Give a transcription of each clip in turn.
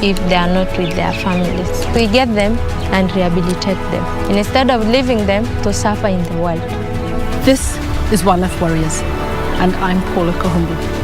if they are not with their families. We get them and rehabilitate them instead of leaving them to suffer in the world. This is Wildlife Warriors, and I'm Paula Kahumbu.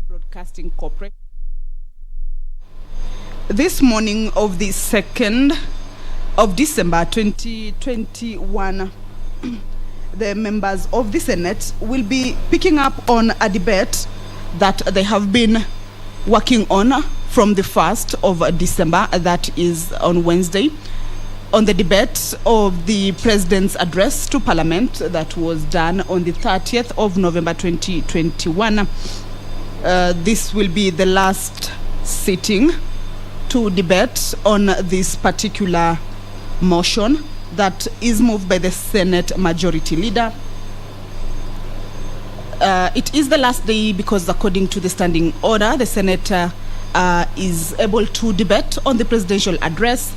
Broadcasting Corporate. This morning of the 2nd of December 2021, the members of the Senate will be picking up on a debate that they have been working on from the 1st of December, that is on Wednesday, on the debate of the President's address to Parliament that was done on the 30th of November 2021. This will be the last sitting to debate on this particular motion that is moved by the Senate Majority Leader. It is the last day because, according to the standing order, the Senate is able to debate on the presidential address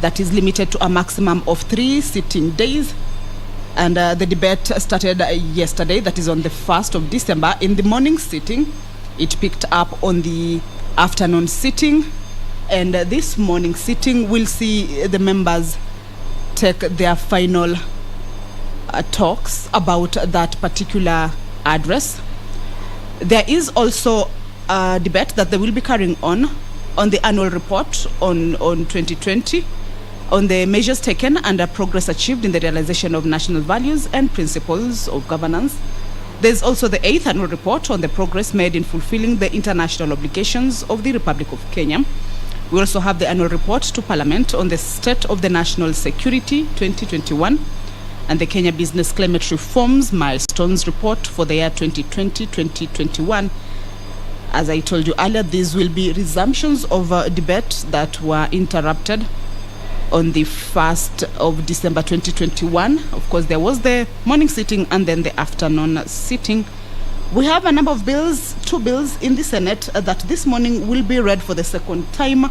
that is limited to a maximum of 3 sitting days. And the debate started yesterday, that is on the 1st of December, in the morning sitting. It picked up on the afternoon sitting, and this morning sitting will see the members take their final talks about that particular address. There is also a debate that they will be carrying on the annual report on 2020, on the measures taken and the progress achieved in the realization of national values and principles of governance. There's also the 8th annual report on the progress made in fulfilling the international obligations of the Republic of Kenya. We also have the annual report to Parliament on the state of the national security 2021 and the Kenya Business Climate Reforms Milestones Report for the year 2020-2021. As I told you earlier, these will be resumptions of debates that were interrupted on the 1st of December 2021. Of course, there was the morning sitting and then the afternoon sitting. We have a number of bills, 2 bills in the Senate that this morning will be read for the second time.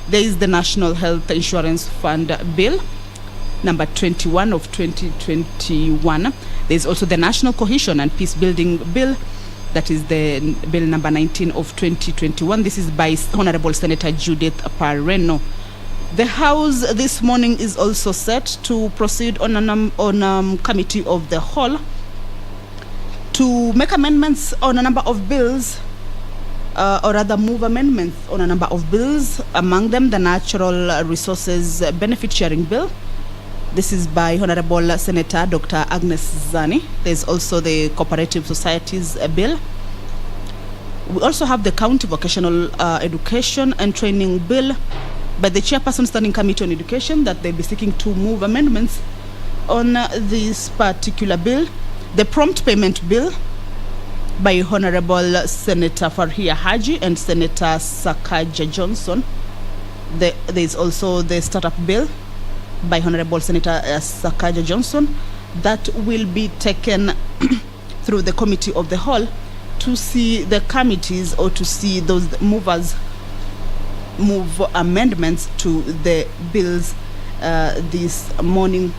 There is the National Health Insurance Fund Bill, number 21 of 2021. There is also the National Cohesion and Peace Building Bill, that is the bill number 19 of 2021. This is by Honorable Senator Judith Pareno. The House this morning is also set to proceed on committee of the whole to make amendments on a number of bills, or rather move amendments on a number of bills, among them the Natural Resources Benefit Sharing Bill. This is by Honorable Senator Dr. Agnes Zani. There's also the Cooperative Societies Bill. We also have the County Vocational Education and Training Bill by the Chairperson Standing Committee on Education, that they'll be seeking to move amendments on this particular bill. The Prompt Payment Bill by Honorable Senator Farhia Haji and Senator Sakaja Johnson. There's also the Startup Bill by Honorable Senator Sakaja Johnson that will be taken through the Committee of the Whole to see the committees or to see those movers move amendments to the bills this morning.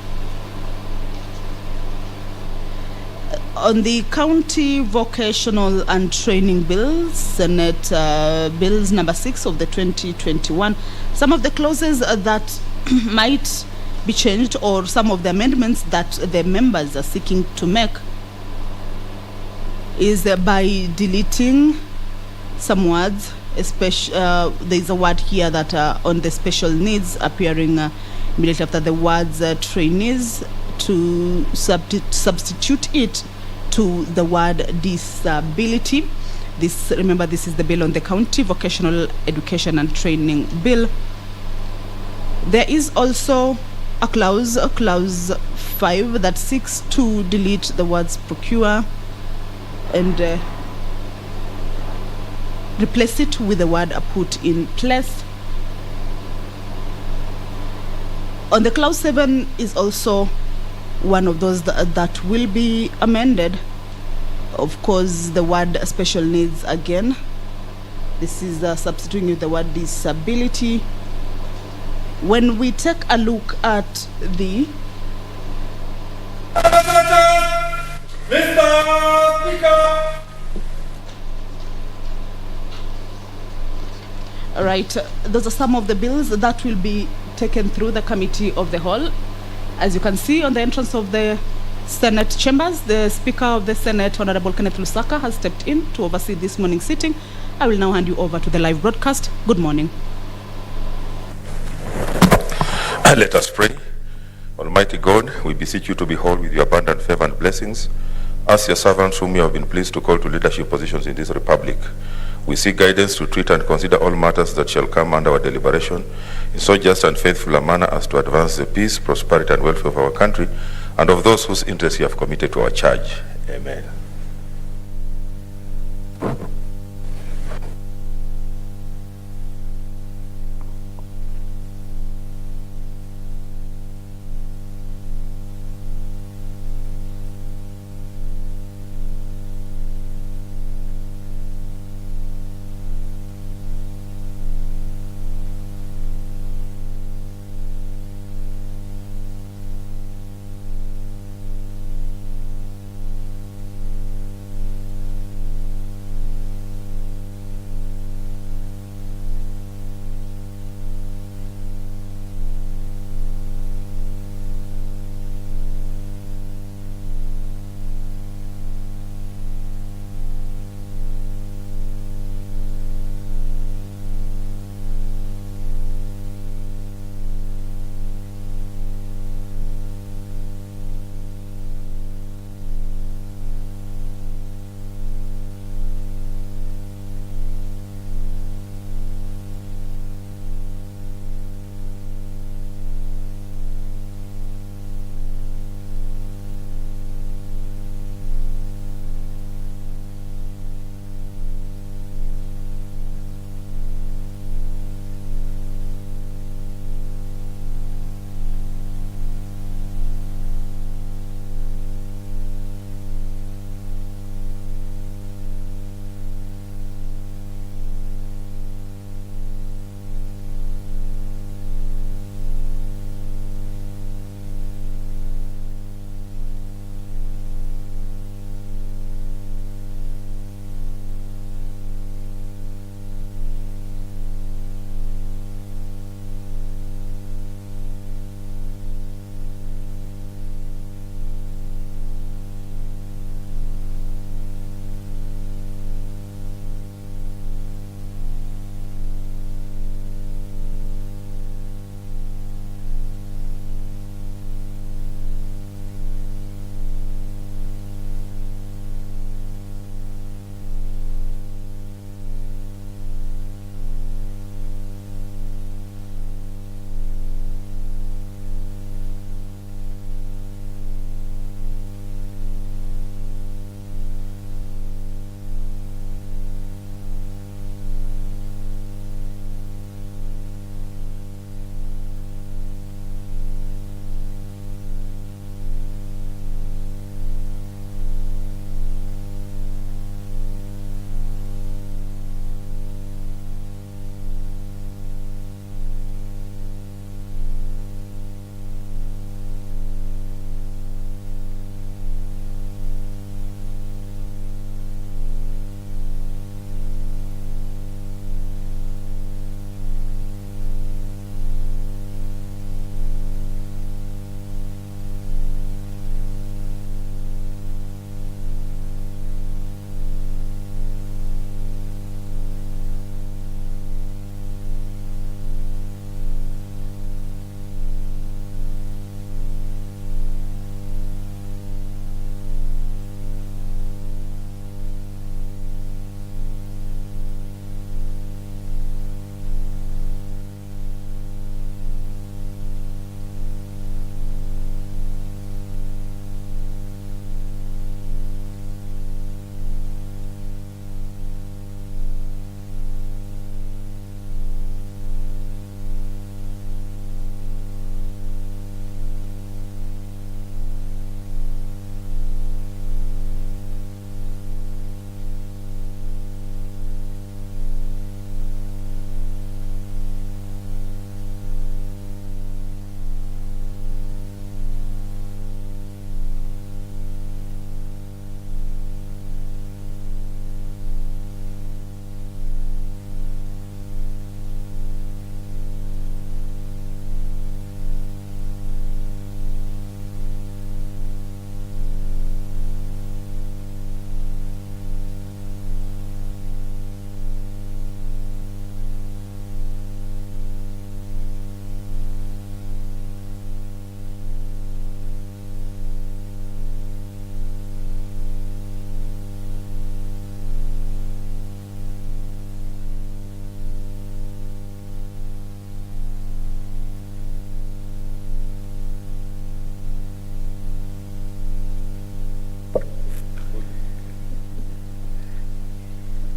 On the County Vocational and Training Bills, Senate Bills number 6 of the 2021, some of the clauses that might be changed, or some of the amendments that the members are seeking to make, is by deleting some words. There's a word here that on the special needs appearing immediately after the words trainees, to substitute it to the word disability. Remember, this is the bill on the County Vocational Education and Training Bill. There is also a clause 5 that seeks to delete the words procure and replace it with the word put in place. On the clause 7 is also one of those that will be amended. Of course, the word special needs again. This is substituting with the word disability. When we take a look at the Mr. Speaker. Right, those are some of the bills that will be taken through the committee of the whole. As you can see on the entrance of the Senate chambers, the Speaker of the Senate, Honorable Kenneth Lusaka, has stepped in to oversee this morning's sitting. I will now hand you over to the live broadcast. Good morning. Let us pray. Almighty God, we beseech you to behold with your abundant favor and blessings us, your servants, whom you have been pleased to call to leadership positions in this republic. We seek guidance to treat and consider all matters that shall come under our deliberation in so just and faithful a manner as to advance the peace, prosperity, and welfare of our country and of those whose interests you have committed to our charge. Amen.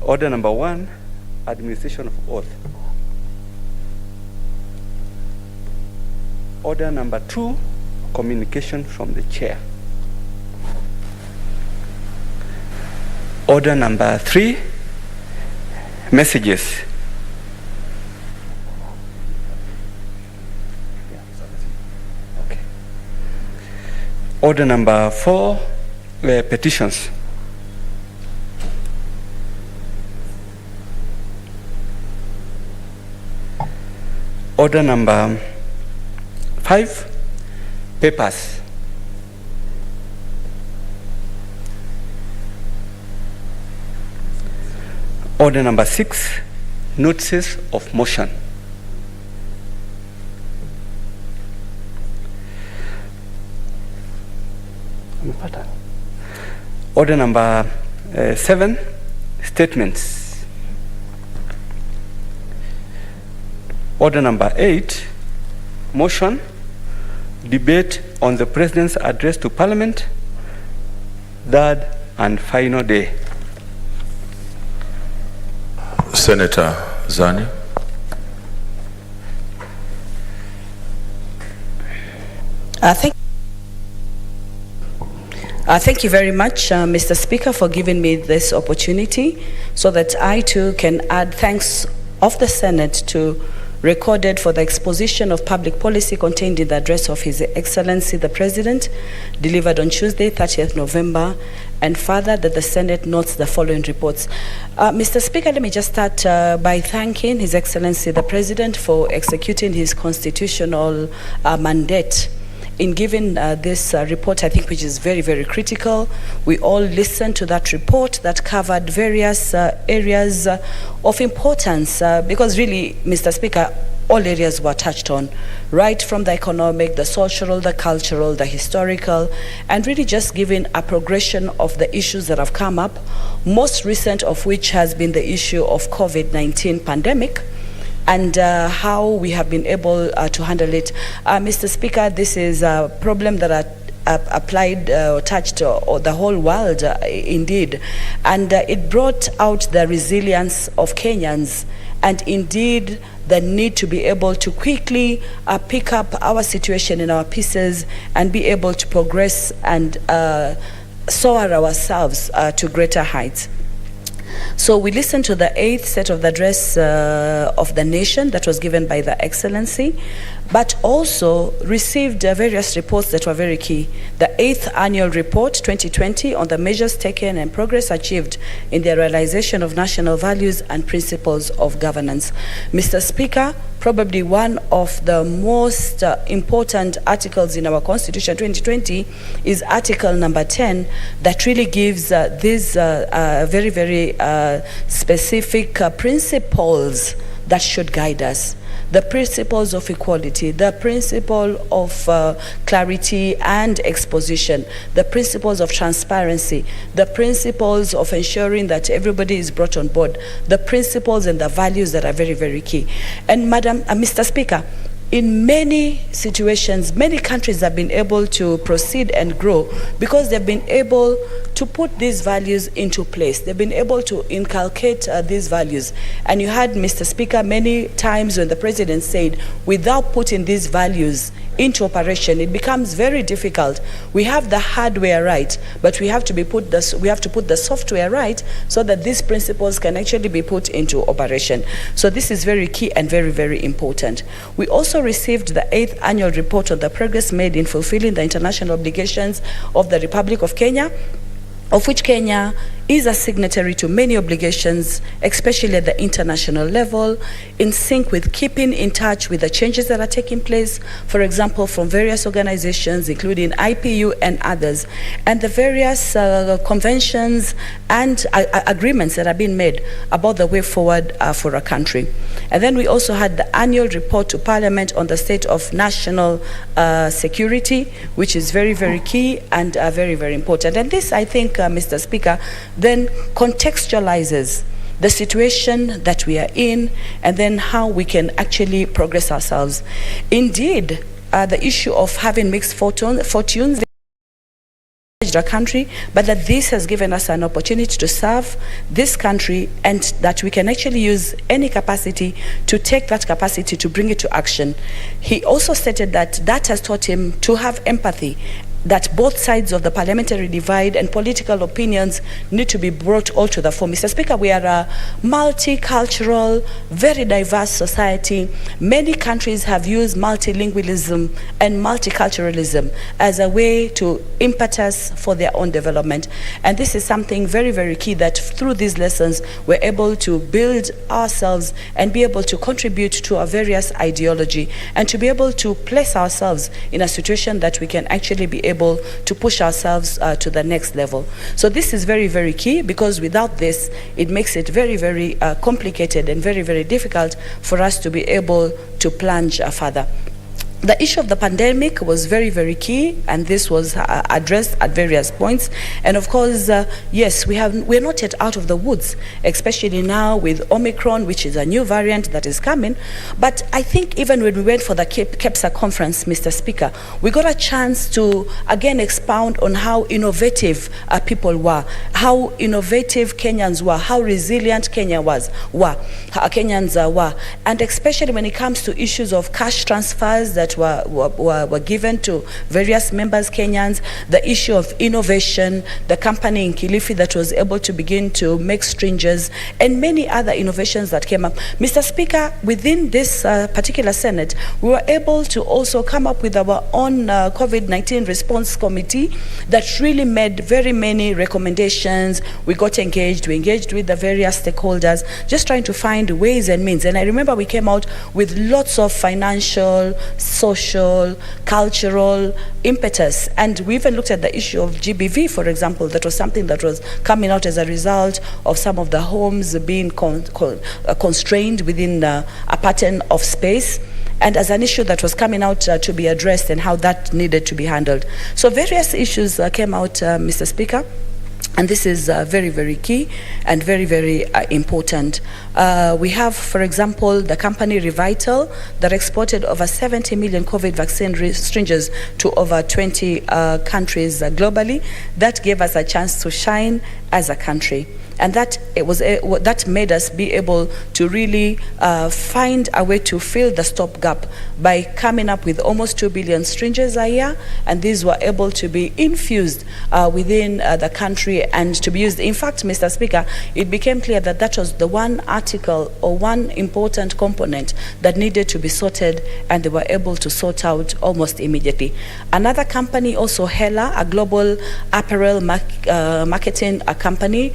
Order number 1, administration of oath. Order number 2, communication from the chair. Order number 3, messages. Okay. Order number 4, petitions. Order number 5, papers. Order number 6, notices of motion. Order number 7, statements. Order number 8, motion, debate on the President's address to Parliament, third and final day. Senator Zani. Thank you very much, Mr. Speaker, for giving me this opportunity so that I too can add thanks of the Senate to recorded for the exposition of public policy contained in the address of His Excellency the President, delivered on Tuesday, 30th November, and further that the Senate notes the following reports. Mr. Speaker, let me just start by thanking His Excellency the President for executing his constitutional mandate in giving this report, I think, which is very, very critical. We all listened to that report that covered various areas of importance because really, Mr. Speaker, all areas were touched on, right from the economic, the social, the cultural, the historical, and really just giving a progression of the issues that have come up, most recent of which has been the issue of COVID-19 pandemic, and how we have been able to handle it. Mr. Speaker, this is a problem that applied or touched the whole world indeed, and it brought out the resilience of Kenyans and indeed the need to be able to quickly pick up our situation in our pieces and be able to progress and soar ourselves to greater heights. So we listened to the 8th set of the address of the nation that was given by the Excellency, but also received various reports that were very key. The 8th annual report 2020 on the measures taken and progress achieved in the realization of national values and principles of governance. Mr. Speaker, probably one of the most important articles in our Constitution 2020 is Article number 10 that really gives these very, very specific principles that should guide us. The principles of equality, the principle of clarity and exposition, the principles of transparency, the principles of ensuring that everybody is brought on board, the principles and the values that are very, very key. And Mr. Speaker, in many situations, many countries have been able to proceed and grow because they've been able to put these values into place. They've been able to inculcate these values. And you heard, Mr. Speaker, many times when the President said, without putting these values into operation, it becomes very difficult. We have the hardware right, but we have to put the software right so that these principles can actually be put into operation. So this is very key and very, very important. We also received the 8th annual report on the progress made in fulfilling the international obligations of the Republic of Kenya, of which Kenya is a signatory to many obligations, especially at the international level, in sync with keeping in touch with the changes that are taking place, for example, from various organizations, including IPU and others, and the various conventions and agreements that are being made about the way forward for a country. And then we also had the annual report to Parliament on the state of national security, which is very, very key and very, very important. And this, I think, Mr. Speaker, then contextualizes the situation that we are in and then how we can actually progress ourselves. Indeed, the issue of having mixed fortunes our country, but that this has given us an opportunity to serve this country, and that we can actually use any capacity to take that capacity to bring it to action. He also stated that that has taught him to have empathy, that both sides of the parliamentary divide and political opinions need to be brought all to the fore. Mr. Speaker, we are a multicultural, very diverse society. Many countries have used multilingualism and multiculturalism as a way to impetus for their own development. And this is something very, very key, that through these lessons, we're able to build ourselves and be able to contribute to our various ideology, and to be able to place ourselves in a situation that we can actually be able to push ourselves to the next level. So this is very, very key, because without this, it makes it very, very complicated and very, very difficult for us to be able to plunge further. The issue of the pandemic was very, very key, and this was addressed at various points. And of course, yes, we're not yet out of the woods, especially now with Omicron, which is a new variant that is coming. But I think even when we went for the KEPSA conference, Mr. Speaker, we got a chance to again expound on how innovative people were, how innovative Kenyans were, how resilient Kenyans were, and especially when it comes to issues of cash transfers that were given to various members Kenyans, the issue of innovation, the company in Kilifi that was able to begin to make syringes, and many other innovations that came up. Mr. Speaker, within this particular Senate, we were able to also come up with our own COVID-19 response committee that really made very many recommendations. We got engaged, we engaged with the various stakeholders, just trying to find ways and means. And I remember we came out with lots of financial, social, cultural impetus. And we even looked at the issue of GBV, for example. That was something that was coming out as a result of some of the homes being constrained within a pattern of space, and as an issue that was coming out to be addressed, and how that needed to be handled. So various issues came out, Mr. Speaker. And this is very, very key and very, very important. We have, for example, the company Revital that exported over 70 million COVID vaccine syringes to over 20 countries globally. That gave us a chance to shine as a country. And that made us be able to really find a way to fill the stopgap by coming up with almost 2 billion syringes a year, and these were able to be infused within the country and to be used. In fact, Mr. Speaker, it became clear that that was the one article or one important component that needed to be sorted, and they were able to sort out almost immediately. Another company, also Hela, a global apparel marketing company,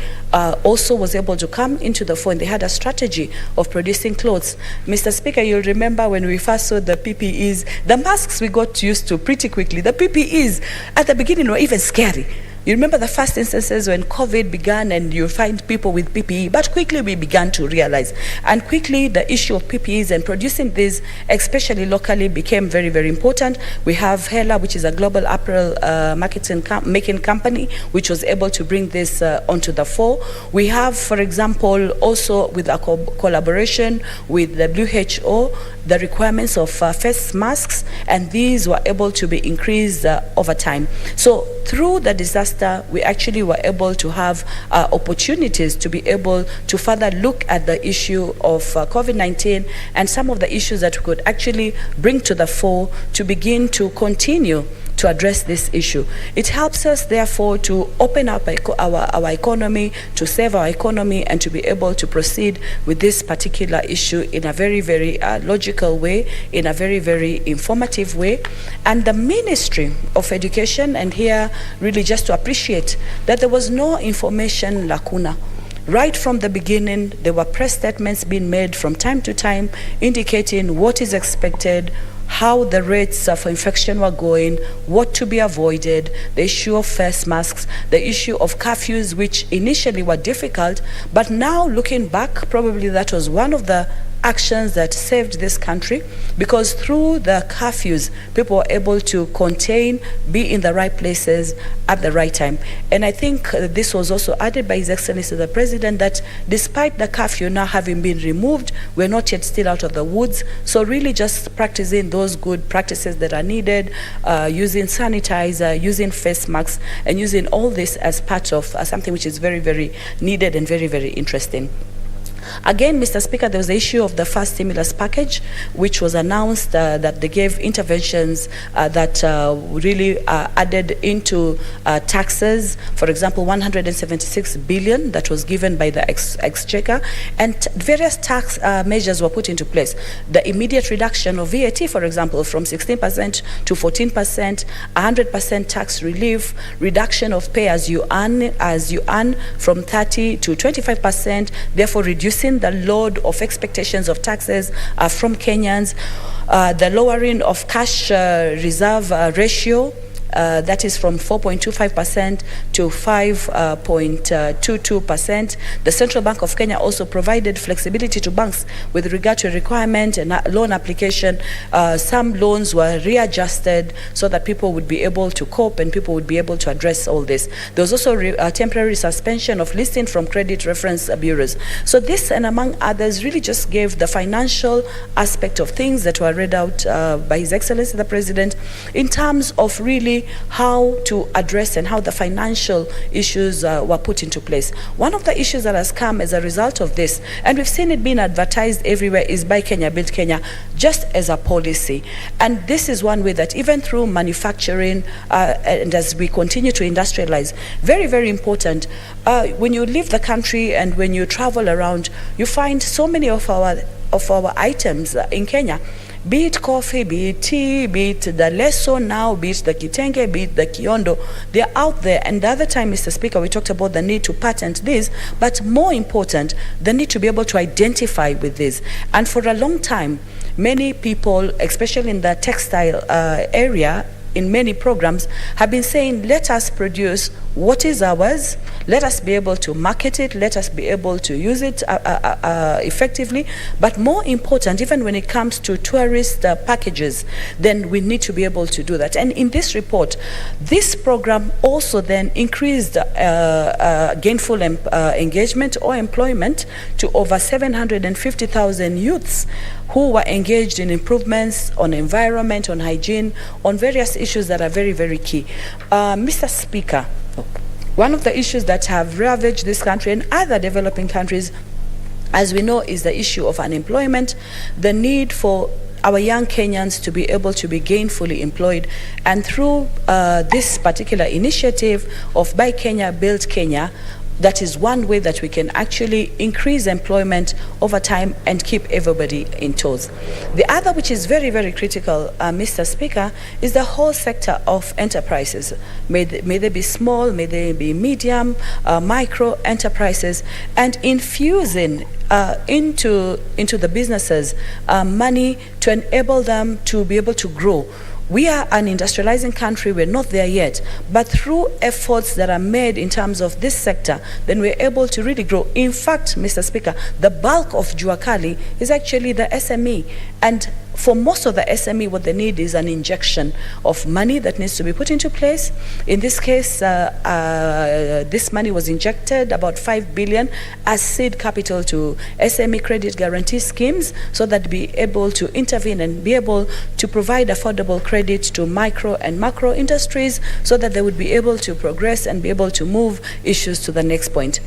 also was able to come into the fore. They had a strategy of producing clothes. Mr. Speaker, you'll remember when we first saw the PPEs, the masks we got used to pretty quickly. The PPEs at the beginning were even scary. You remember the first instances when COVID began and you find people with PPE, but quickly we began to realize. And quickly the issue of PPEs and producing these, especially locally, became very, very important. We have Hela, which is a global apparel making company, which was able to bring this onto the fore. We have, for example, also with a collaboration with the WHO, the requirements of face masks, and these were able to be increased over time. So through the disaster, we actually were able to have opportunities to be able to further look at the issue of COVID-19 and some of the issues that we could actually bring to the fore to begin to continue to address this issue. It helps us, therefore, to open up our economy, to save our economy, and to be able to proceed with this particular issue in a very, very logical way, in a very, very informative way. And the Ministry of Education, and here really just to appreciate that there was no information lacuna. Right from the beginning, there were press statements being made from time to time indicating what is expected, how the rates for infection were going, what to be avoided, the issue of face masks, the issue of curfews, which initially were difficult, but now looking back, probably that was one of the actions that saved this country, because through the curfews, people were able to contain, be in the right places at the right time. And I think this was also added by His Excellency the President, that despite the curfew now having been removed, we're not yet still out of the woods. So really just practicing those good practices that are needed, using sanitizer, using face masks, and using all this as part of something which is very, very needed and very, very interesting. Again, Mr. Speaker, there was the issue of the first stimulus package, which was announced that they gave interventions that really added into taxes. For example, 176 billion that was given by the Exchequer, and various tax measures were put into place. The immediate reduction of VAT, for example, from 16% to 14%, 100% tax relief, reduction of pay as you earn from 30 to 25%, therefore reducing the load of expectations of taxes from Kenyans, the lowering of cash reserve ratio, that is from 4.25% to 5.22%. The Central Bank of Kenya also provided flexibility to banks with regard to requirement and loan application. Some loans were readjusted so that people would be able to cope and people would be able to address all this. There was also a temporary suspension of listing from credit reference bureaus. So this, and among others, really just gave the financial aspect of things that were read out by His Excellency the President in terms of really how to address and how the financial issues were put into place. One of the issues that has come as a result of this, and we've seen it being advertised everywhere, is Buy Kenya, Build Kenya, just as a policy. And this is one way that even through manufacturing and as we continue to industrialize, very, very important, when you leave the country and when you travel around, you find so many of our items in Kenya, be it coffee, be it tea, be it the leso now, be it the kitenge, be it the kiondo, they're out there. And the other time, Mr. Speaker, we talked about the need to patent this, but more important, the need to be able to identify with this. And for a long time, many people, especially in the textile area, in many programs, have been saying, let us produce what is ours, let us be able to market it, let us be able to use it effectively. But more important, even when it comes to tourist packages, then we need to be able to do that. And in this report, this program also then increased gainful engagement or employment to over 750,000 youths who were engaged in improvements on environment, on hygiene, on various issues that are very, very key. Mr. Speaker, one of the issues that have ravaged this country and other developing countries, as we know, is the issue of unemployment, the need for our young Kenyans to be able to be gainfully employed. And through this particular initiative of Buy Kenya, Build Kenya, that is one way that we can actually increase employment over time and keep everybody in tows. The other, which is very, very critical, Mr. Speaker, is the whole sector of enterprises. May they be small, may they be medium, micro enterprises, and infusing into the businesses money to enable them to be able to grow. We are an industrializing country, we're not there yet, but through efforts that are made in terms of this sector, then we're able to really grow. In fact, Mr. Speaker, the bulk of Jua Kali is actually the SME, and for most of the SME, what they need is an injection of money that needs to be put into place. In this case, this money was injected, about 5 billion, as seed capital to SME credit guarantee schemes, so that be able to intervene and be able to provide affordable credit to micro and macro industries, so that they would be able to progress and be able to move issues to the next point.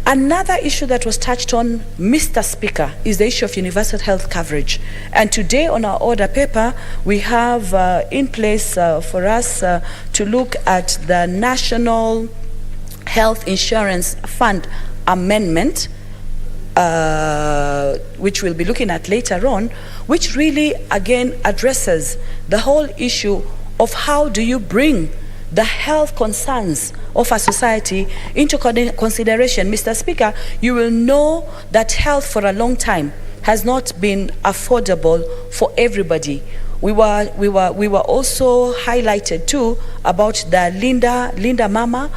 Another issue that was touched on, Mr. Speaker, is the issue of universal health coverage. And today on our order paper, we have in place for us to look at the National Health Insurance Fund Amendment, which we'll be looking at later on, which really again addresses the whole issue of how do you bring the health concerns of our society into consideration. Mr. Speaker, you will know that health for a long time has not been affordable for everybody. We were also highlighted too about the Linda Mama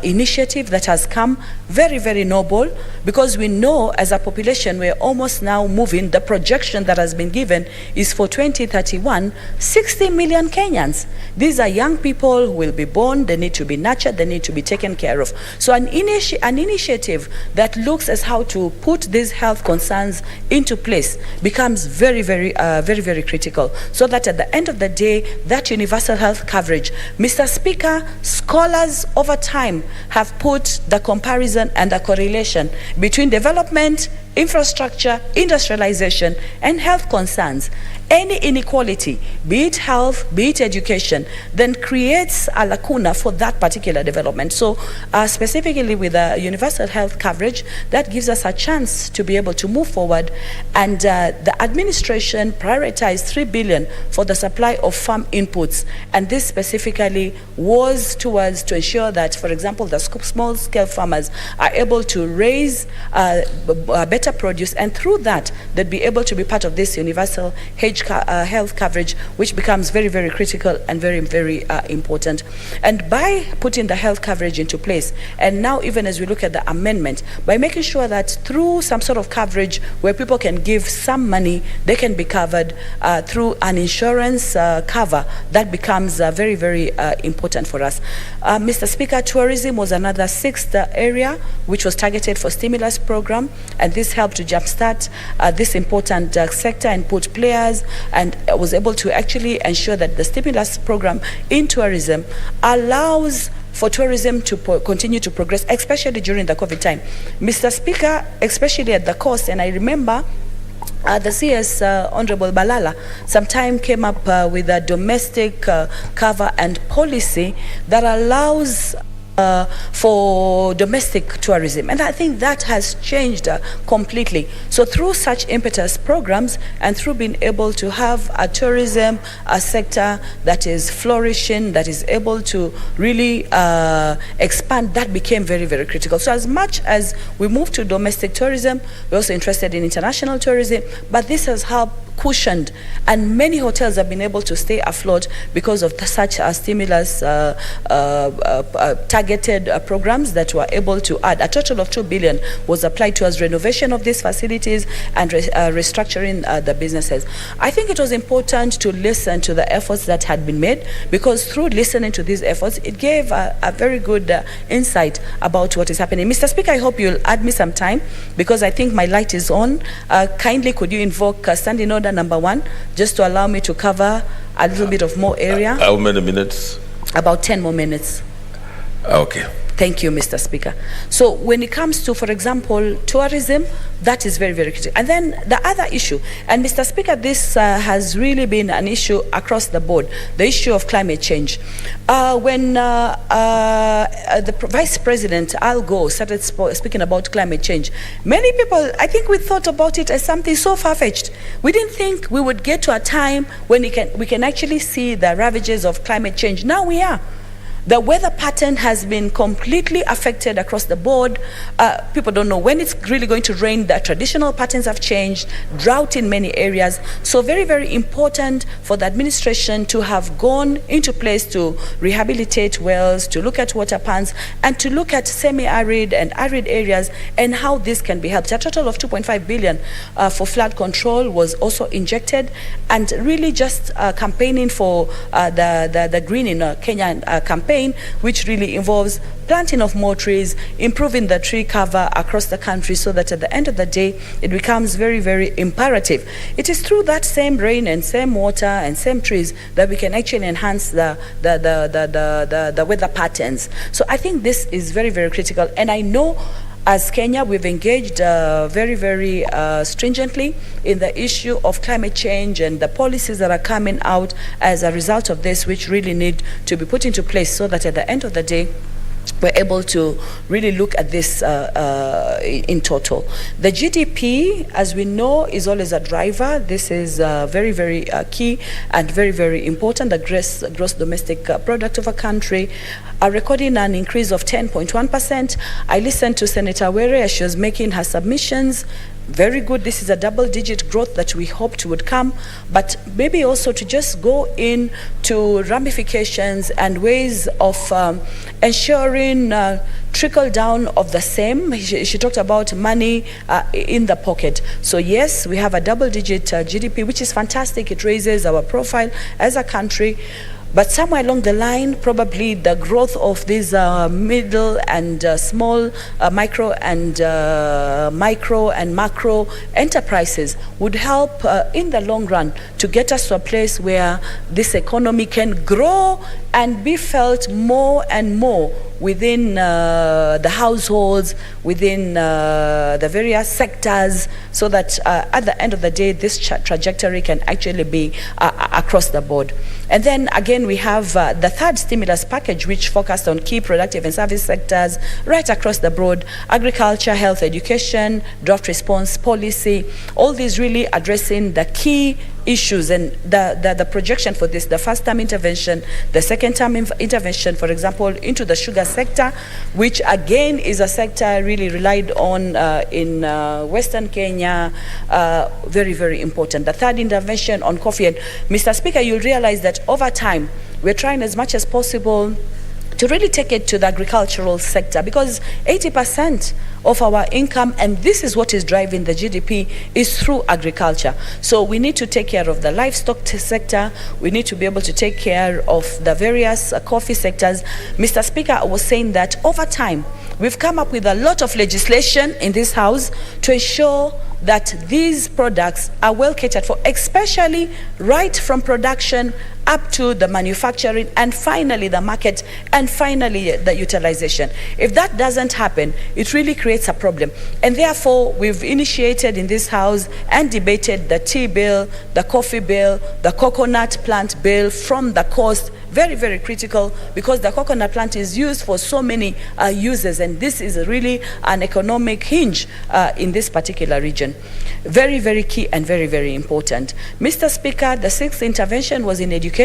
initiative that has come, very, very noble, because we know as a population we're almost now moving, the projection that has been given is for 2031, 60 million Kenyans. These are young people who will be born, they need to be nurtured, they need to be taken care of. So an initiative that looks as how to put these health concerns into place becomes very, very critical, so that at the end of the day, that universal health coverage, Mr. Speaker, scholars over time have put the comparison and the correlation between development, infrastructure, industrialization, and health concerns. Any inequality, be it health, be it education, then creates a lacuna for that particular development. So specifically with the universal health coverage, that gives us a chance to be able to move forward. And the administration prioritized 3 billion for the supply of farm inputs. And this specifically was towards to ensure that, for example, the small-scale farmers are able to raise better produce, and through that, they'd be able to be part of this universal health coverage, which becomes very, very critical and very, very important. And by putting the health coverage into place, and now even as we look at the amendment, by making sure that through some sort of coverage where people can give some money, they can be covered through an insurance cover, that becomes very, very important for us. Mr. Speaker, tourism was another sixth area which was targeted for stimulus program, and this helped to jumpstart this important sector and put players, and was able to actually ensure that the stimulus program in tourism allows for tourism to continue to progress, especially during the COVID time. Mr. Speaker, especially at the coast, and I remember the CS Honorable Balala sometime came up with a domestic cover and policy that allows for domestic tourism, and I think that has changed completely. So through such impetus programs, and through being able to have a tourism sector that is flourishing, that is able to really expand, that became very, very critical. So as much as we move to domestic tourism, we're also interested in international tourism, but this has helped cushioned, and many hotels have been able to stay afloat because of such stimulus targeted programs that were able to add. A total of 2 billion was applied towards renovation of these facilities and restructuring the businesses. I think it was important to listen to the efforts that had been made, because through listening to these efforts, it gave a very good insight about what is happening. Mr. Speaker, I hope you'll add me some time, because I think my light is on. Kindly could you invoke standing order number 1, just to allow me to cover a little bit of more area. How many minutes? About 10 more minutes. Okay. Thank you, Mr. Speaker. So when it comes to, for example, tourism, that is very, very critical. And then the other issue, and Mr. Speaker, this has really been an issue across the board, the issue of climate change. When the Vice President, Al Gore, started speaking about climate change, many people, I think we thought about it as something so far-fetched. We didn't think we would get to a time when we can actually see the ravages of climate change. Now we are. The weather pattern has been completely affected across the board. People don't know when it's really going to rain. The traditional patterns have changed, drought in many areas. So very, very important for the administration to have gone into place to rehabilitate wells, to look at water pans, and to look at semi-arid and arid areas and how this can be helped. A total of 2.5 billion for flood control was also injected, and really just campaigning for the Green in Kenya campaign, which really involves planting of more trees, improving the tree cover across the country, so that at the end of the day, it becomes very, very imperative. It is through that same rain and same water and same trees that we can actually enhance the weather patterns. So I think this is very, very critical. And I know as Kenya, we've engaged very, very stringently in the issue of climate change and the policies that are coming out as a result of this, which really need to be put into place, so that at the end of the day, we're able to really look at this in total. The GDP, as we know, is always a driver. This is very, very key and very, very important. The gross domestic product of a country are recording an increase of 10.1%. I listened to Senator Were as she was making her submissions. very good. This is a double-digit growth that we hoped would come, but maybe also to just go into ramifications and ways of ensuring trickle down of the same. She talked about money in the pocket. So yes, we have a double-digit GDP, which is fantastic. It raises our profile as a country. But somewhere along the line, probably the growth of these middle and small micro and macro enterprises would help in the long run to get us to a place where this economy can grow and be felt more and more within the households, within the various sectors, so that at the end of the day, this trajectory can actually be across the board. And then again, we have the third stimulus package, which focused on key productive and service sectors right across the board: agriculture, health, education, drought response policy, all these really addressing the key issues and the projection for this, the first term intervention, the second term intervention, for example, into the sugar sector, which again is a sector really relied on in Western Kenya, very, very important. The third intervention on coffee. And Mr. Speaker, you'll realize that over time, we're trying as much as possible to really take it to the agricultural sector, because 80% of our income, and this is what is driving the GDP, is through agriculture. So we need to take care of the livestock sector. We need to be able to take care of the various coffee sectors. Mr. Speaker, I was saying that over time, we've come up with a lot of legislation in this House to ensure that these products are well catered for, especially right from production up to the manufacturing, and finally the market, and finally the utilization. If that doesn't happen, it really creates a problem. And therefore, we've initiated in this House and debated the tea bill, the coffee bill, the coconut plant bill from the coast. Very, very critical, because the coconut plant is used for so many uses, and this is really an economic hinge in this particular region. Very, very key and very, very important. Mr. Speaker, the sixth intervention was in education.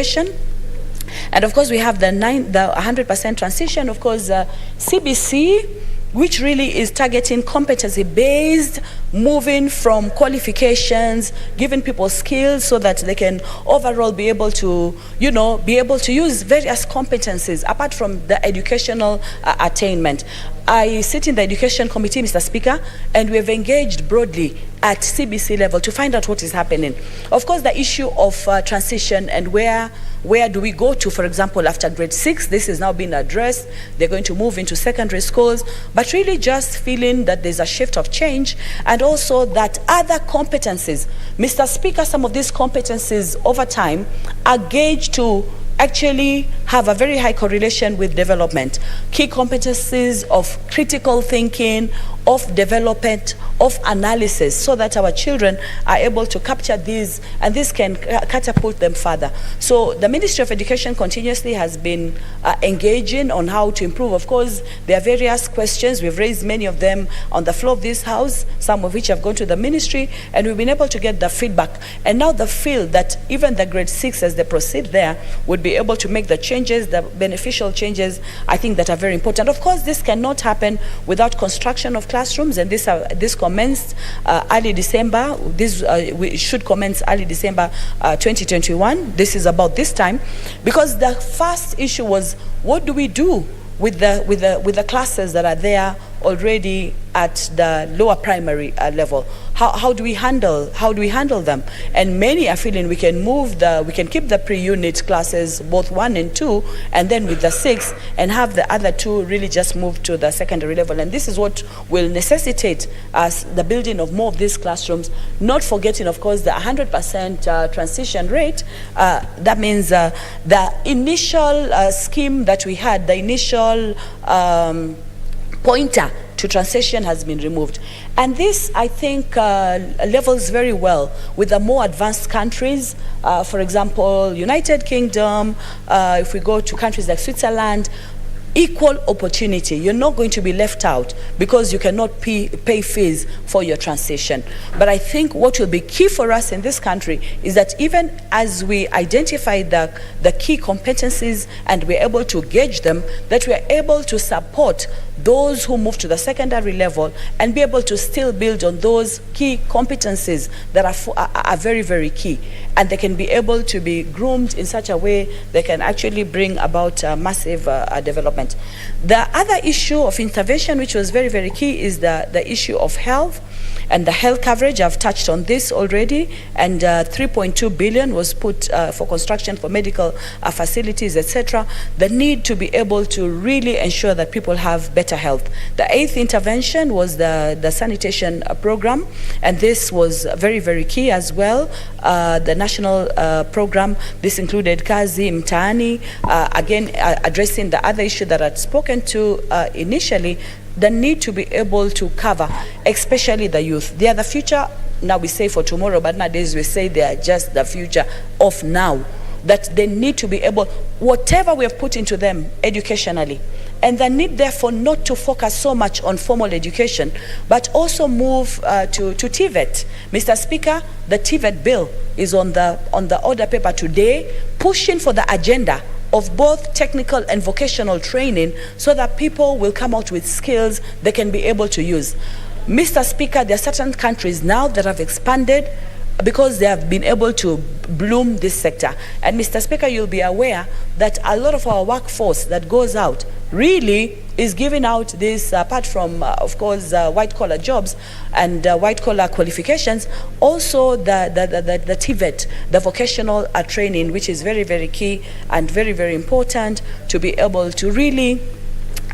And of course, we have the 100% transition, of course, CBC, which really is targeting competency-based, moving from qualifications, giving people skills so that they can overall be able to, be able to use various competencies apart from the educational attainment. I sit in the Education Committee, Mr. Speaker, and we have engaged broadly at CBC level to find out what is happening. Of course, the issue of transition and where do we go to, for example, after grade 6, this is now being addressed. They're going to move into secondary schools, but really just feeling that there's a shift of change, and also that other competencies, Mr. Speaker, some of these competencies over time are gauged to actually have a very high correlation with development. Key competencies of critical thinking, of development, of analysis, so that our children are able to capture these, and this can catapult them further. So the Ministry of Education continuously has been engaging on how to improve. Of course, there are various questions. We've raised many of them on the floor of this House, some of which have gone to the ministry, and we've been able to get the feedback. And now the feel that even the grade 6, as they proceed there, would be able to make the changes, the beneficial changes, I think, that are very important. Of course, this cannot happen without construction of classrooms, and this commenced early December. We should commence early December 2021. This is about this time, because the first issue was, what do we do with the classes that are there already at the lower primary level? How do we handle them? And many are feeling we can keep the pre-unit classes, both 1 and 2, and then with the 6, and have the other 2 really just move to the secondary level. And this is what will necessitate us the building of more of these classrooms, not forgetting, of course, the 100% transition rate. That means the initial scheme that we had, the initial pointer to transition has been removed. And this, I think, levels very well with the more advanced countries. For example, United Kingdom, if we go to countries like Switzerland, equal opportunity. You're not going to be left out because you cannot pay fees for your transition. But I think what will be key for us in this country is that even as we identify the key competencies and we're able to gauge them, that we're able to support those who move to the secondary level and be able to still build on those key competencies that are very, very key. And they can be able to be groomed in such a way they can actually bring about massive development. The other issue of intervention, which was very, very key, is the issue of health. And the health coverage, I've touched on this already, and 3.2 billion was put for construction for medical facilities, etc. The need to be able to really ensure that people have better health. The 8th intervention was the sanitation program, and this was very, very key as well. The national program, this included Kazi, Mtaani, again addressing the other issue that I'd spoken to initially, the need to be able to cover, especially the youth. They are the future, now we say for tomorrow, but nowadays we say they are just the future of now. That they need to be able, whatever we have put into them educationally, and the need therefore not to focus so much on formal education, but also move to TVET. Mr. Speaker, the TVET bill is on the order paper today, pushing for the agenda of both technical and vocational training so that people will come out with skills they can be able to use. Mr. Speaker, there are certain countries now that have expanded because they have been able to bloom this sector. And Mr. Speaker, you'll be aware that a lot of our workforce that goes out really is giving out this, apart from, of course, white-collar jobs and white-collar qualifications, also the TVET, the vocational training, which is very, very key and very, very important to be able to really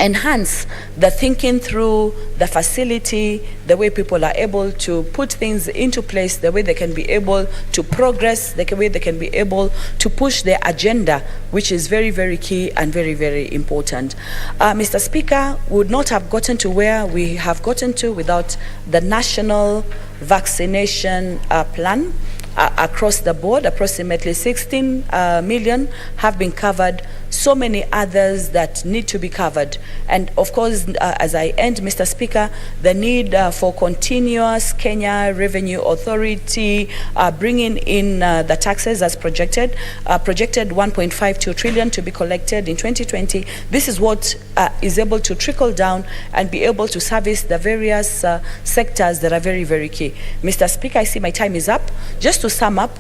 enhance the thinking through the facility, the way people are able to put things into place, the way they can be able to progress, the way they can be able to push their agenda, which is very, very key and very, very important. Mr. Speaker, we would not have gotten to where we have gotten to without the national vaccination plan. Across the board, approximately 16 million have been covered. So many others that need to be covered. And of course, as I end, Mr. Speaker, the need for continuous Kenya Revenue Authority bringing in the taxes as projected 1.52 trillion to be collected in 2020. This is what is able to trickle down and be able to service the various sectors that are very, very key. Mr. Speaker, I see my time is up. Just to sum up,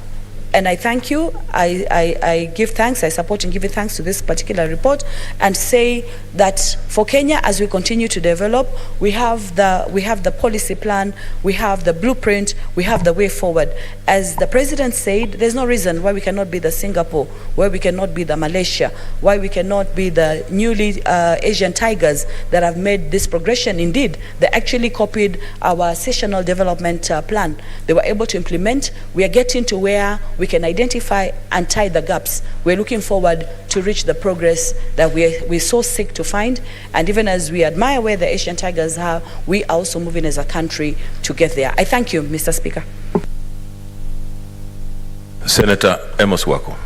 and I thank you, I give thanks, I support and give thanks to this particular report, and say that for Kenya, as we continue to develop, we have the policy plan, we have the blueprint, we have the way forward. As the President said, there's no reason why we cannot be the Singapore, why we cannot be the Malaysia, why we cannot be the newly Asian tigers that have made this progression. Indeed, they actually copied our sessional development plan. They were able to implement. We are getting to where we can identify and tie the gaps. We're looking forward to reach the progress that we're so seek to find. And even as we admire where the Asian tigers are, we are also moving as a country to get there. I thank you, Mr. Speaker. Senator Amos Wako.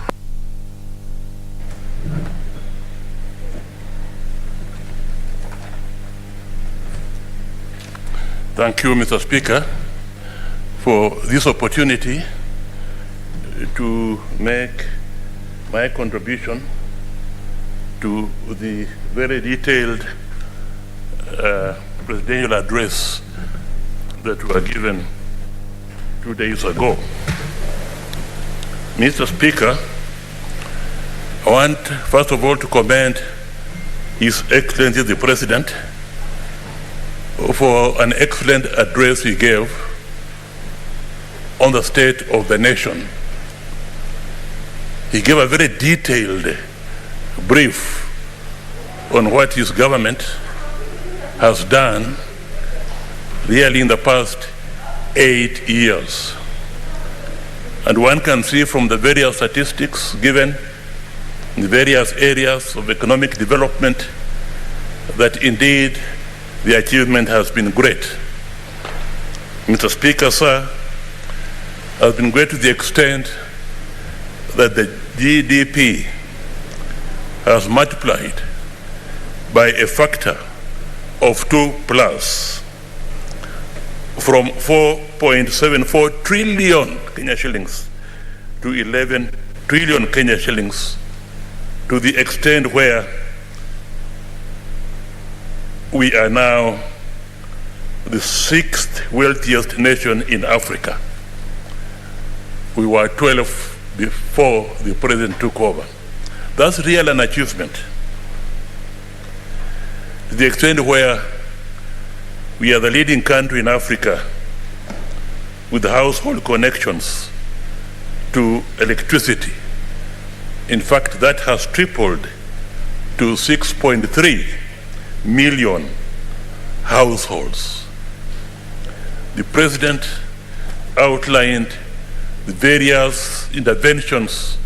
Thank you, Mr. Speaker, for this opportunity to make my contribution to the very detailed presidential address that were given 2 days ago. Mr. Speaker, I want first of all to commend His Excellency the President for an excellent address he gave on the state of the nation. He gave a very detailed brief on what his government has done really in the past 8 years. And one can see from the various statistics given in the various areas of economic development that indeed the achievement has been great. Mr. Speaker, sir, has been great to the extent that the GDP has multiplied by a factor of 2+, from 4.74 trillion Kenya shillings to 11 trillion Kenya shillings, to the extent where we are now the 6th wealthiest nation in Africa. We were 12 before the president took over. That's really an achievement. To the extent where we are the leading country in Africa with household connections to electricity. In fact, that has tripled to 6.3 million households. The president outlined the various interventions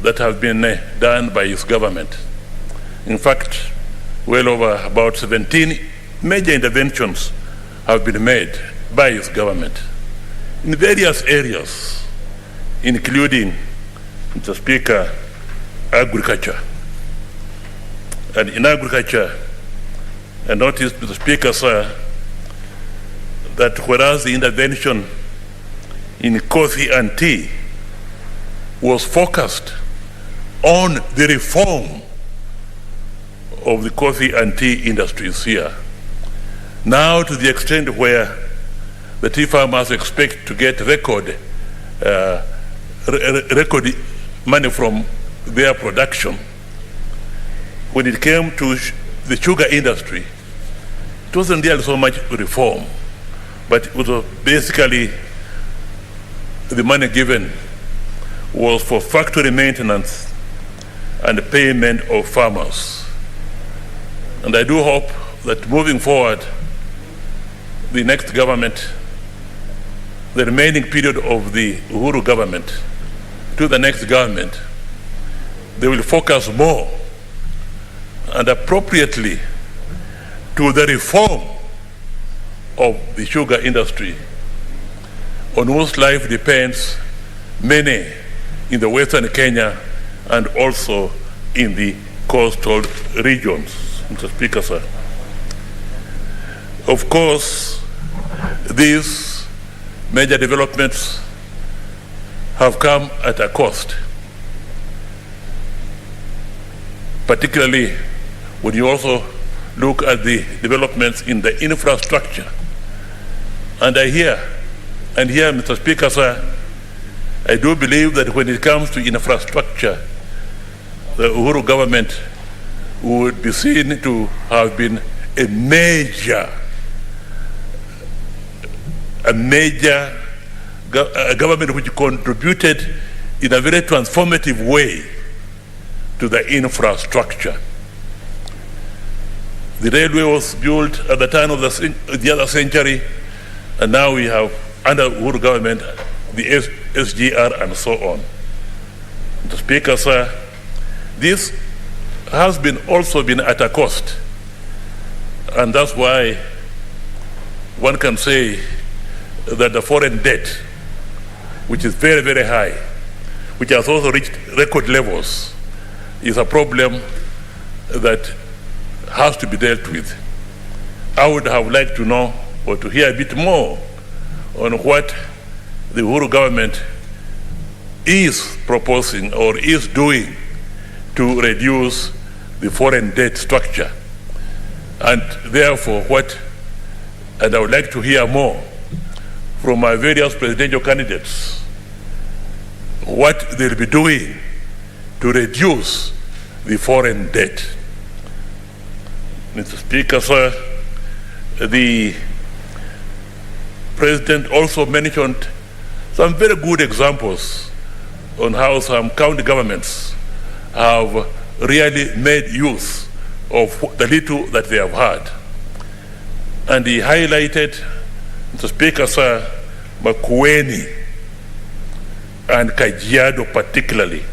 that have been done by his government. In fact, well over about 17 major interventions have been made by his government in various areas, including, Mr. Speaker, agriculture. And in agriculture, I noticed, Mr. Speaker, sir, that whereas the intervention in coffee and tea was focused on the reform of the coffee and tea industries here, now to the extent where the tea farmers expect to get record money from their production. When it came to the sugar industry, it wasn't really so much reform, but it was basically the money given was for factory maintenance and the payment of farmers. And I do hope that moving forward, the next government, the remaining period of the Uhuru government to the next government, they will focus more and appropriately to the reform of the sugar industry, on whose life depends many in the Western Kenya and also in the coastal regions. Mr. Speaker, sir. Of course, these major developments have come at a cost, particularly when you also look at the developments in the infrastructure. And here, Mr. Speaker, sir, I do believe that when it comes to infrastructure, the Uhuru government would be seen to have been a major government which contributed in a very transformative way to the infrastructure. The railway was built at the turn of the other century, and now we have, under Uhuru government, the SGR and so on. Mr. Speaker, sir, this has also been at a cost, and that's why one can say that the foreign debt, which is very, very high, which has also reached record levels, is a problem that has to be dealt with. I would have liked to know or to hear a bit more on what the Uhuru government is proposing or is doing to reduce the foreign debt structure. And therefore, and I would like to hear more from my various presidential candidates, what they'll be doing to reduce the foreign debt. Mr. Speaker, sir, the President also mentioned some very good examples on how some county governments have really made use of the little that they have had. And he highlighted, Mr. Speaker, sir, Makueni and Kajiado particularly.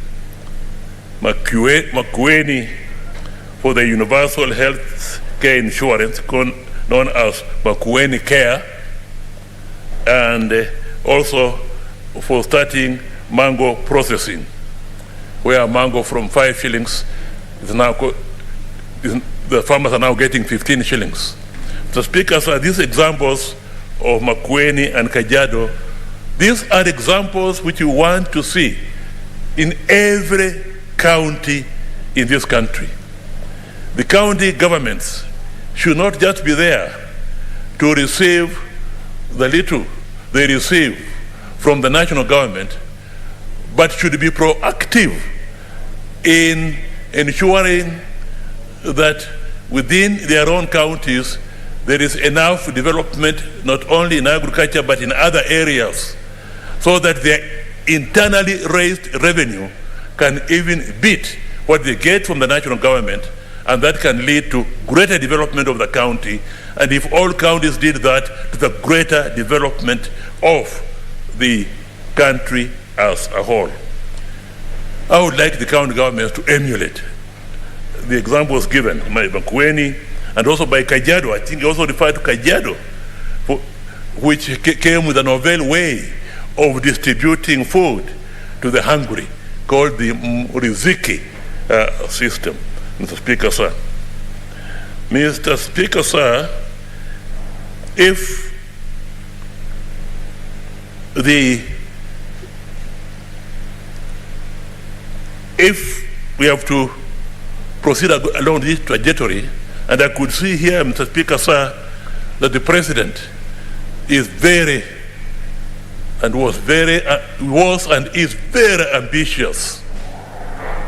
Makueni for the universal health care insurance known as Makueni Care, and also for starting mango processing, where mango from 5 shillings is now, the farmers are now getting 15 shillings. So, Speaker, sir, these examples of Makueni and Kajiado, these are examples which you want to see in every county in this country. The county governments should not just be there to receive the little they receive from the national government, but should be proactive in ensuring that within their own counties there is enough development, not only in agriculture but in other areas, so that their internally raised revenue can even beat what they get from the national government, and that can lead to greater development of the county. And if all counties did that, to the greater development of the country as a whole. I would like the county governments to emulate the examples given by Makueni and also by Kajiado. I think he also referred to Kajiado, which came with a novel way of distributing food to the hungry, called the Riziki system. Mr. Speaker, sir. Mr. Speaker, sir, if we have to proceed along this trajectory, and I could see here, Mr. Speaker, sir, that the President is very and was and is very ambitious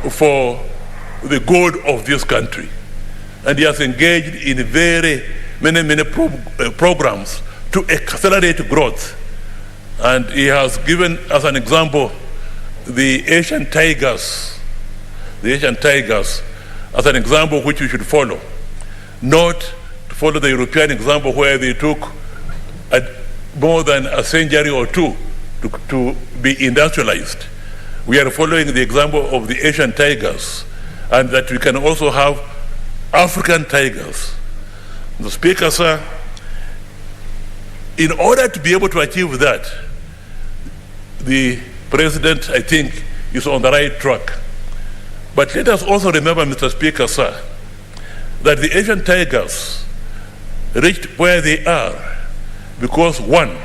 for the good of this country. And he has engaged in very many programs to accelerate growth. And he has given as an example the Asian tigers as an example which we should follow, not to follow the European example where they took more than a century or two to be industrialized. We are following the example of the Asian tigers, and that we can also have African tigers. The Speaker, sir, in order to be able to achieve that, the President, I think, is on the right track. But let us also remember, Mr. Speaker, sir, that the Asian tigers reached where they are because, one,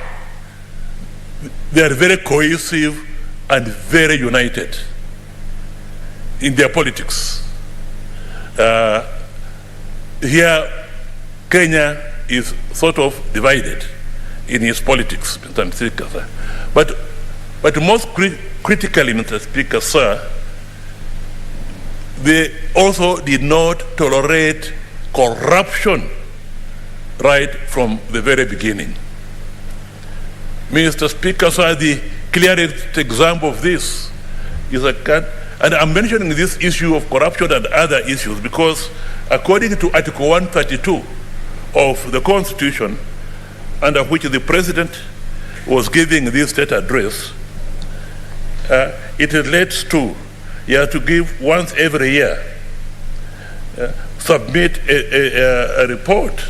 they are very cohesive and very united in their politics. Here, Kenya is sort of divided in its politics, Mr. Speaker, sir. But most critically, Mr. Speaker, sir, they also did not tolerate corruption right from the very beginning. Mr. Speaker, sir, the clearest example of this is and I'm mentioning this issue of corruption and other issues because according to Article 132 of the Constitution, under which the President was giving this state address, it relates to, you have to give once every year, submit a report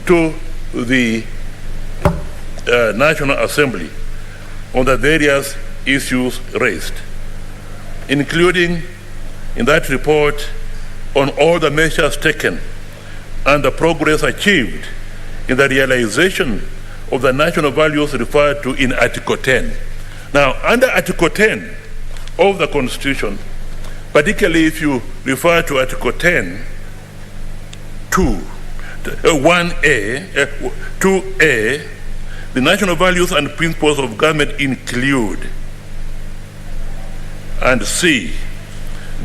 to the National Assembly on the various issues raised, including in that report on all the measures taken and the progress achieved in the realization of the national values referred to in Article 10. Now, under Article 10 of the Constitution, particularly if you refer to Article 10, 2A, the national values and principles of government include, and C,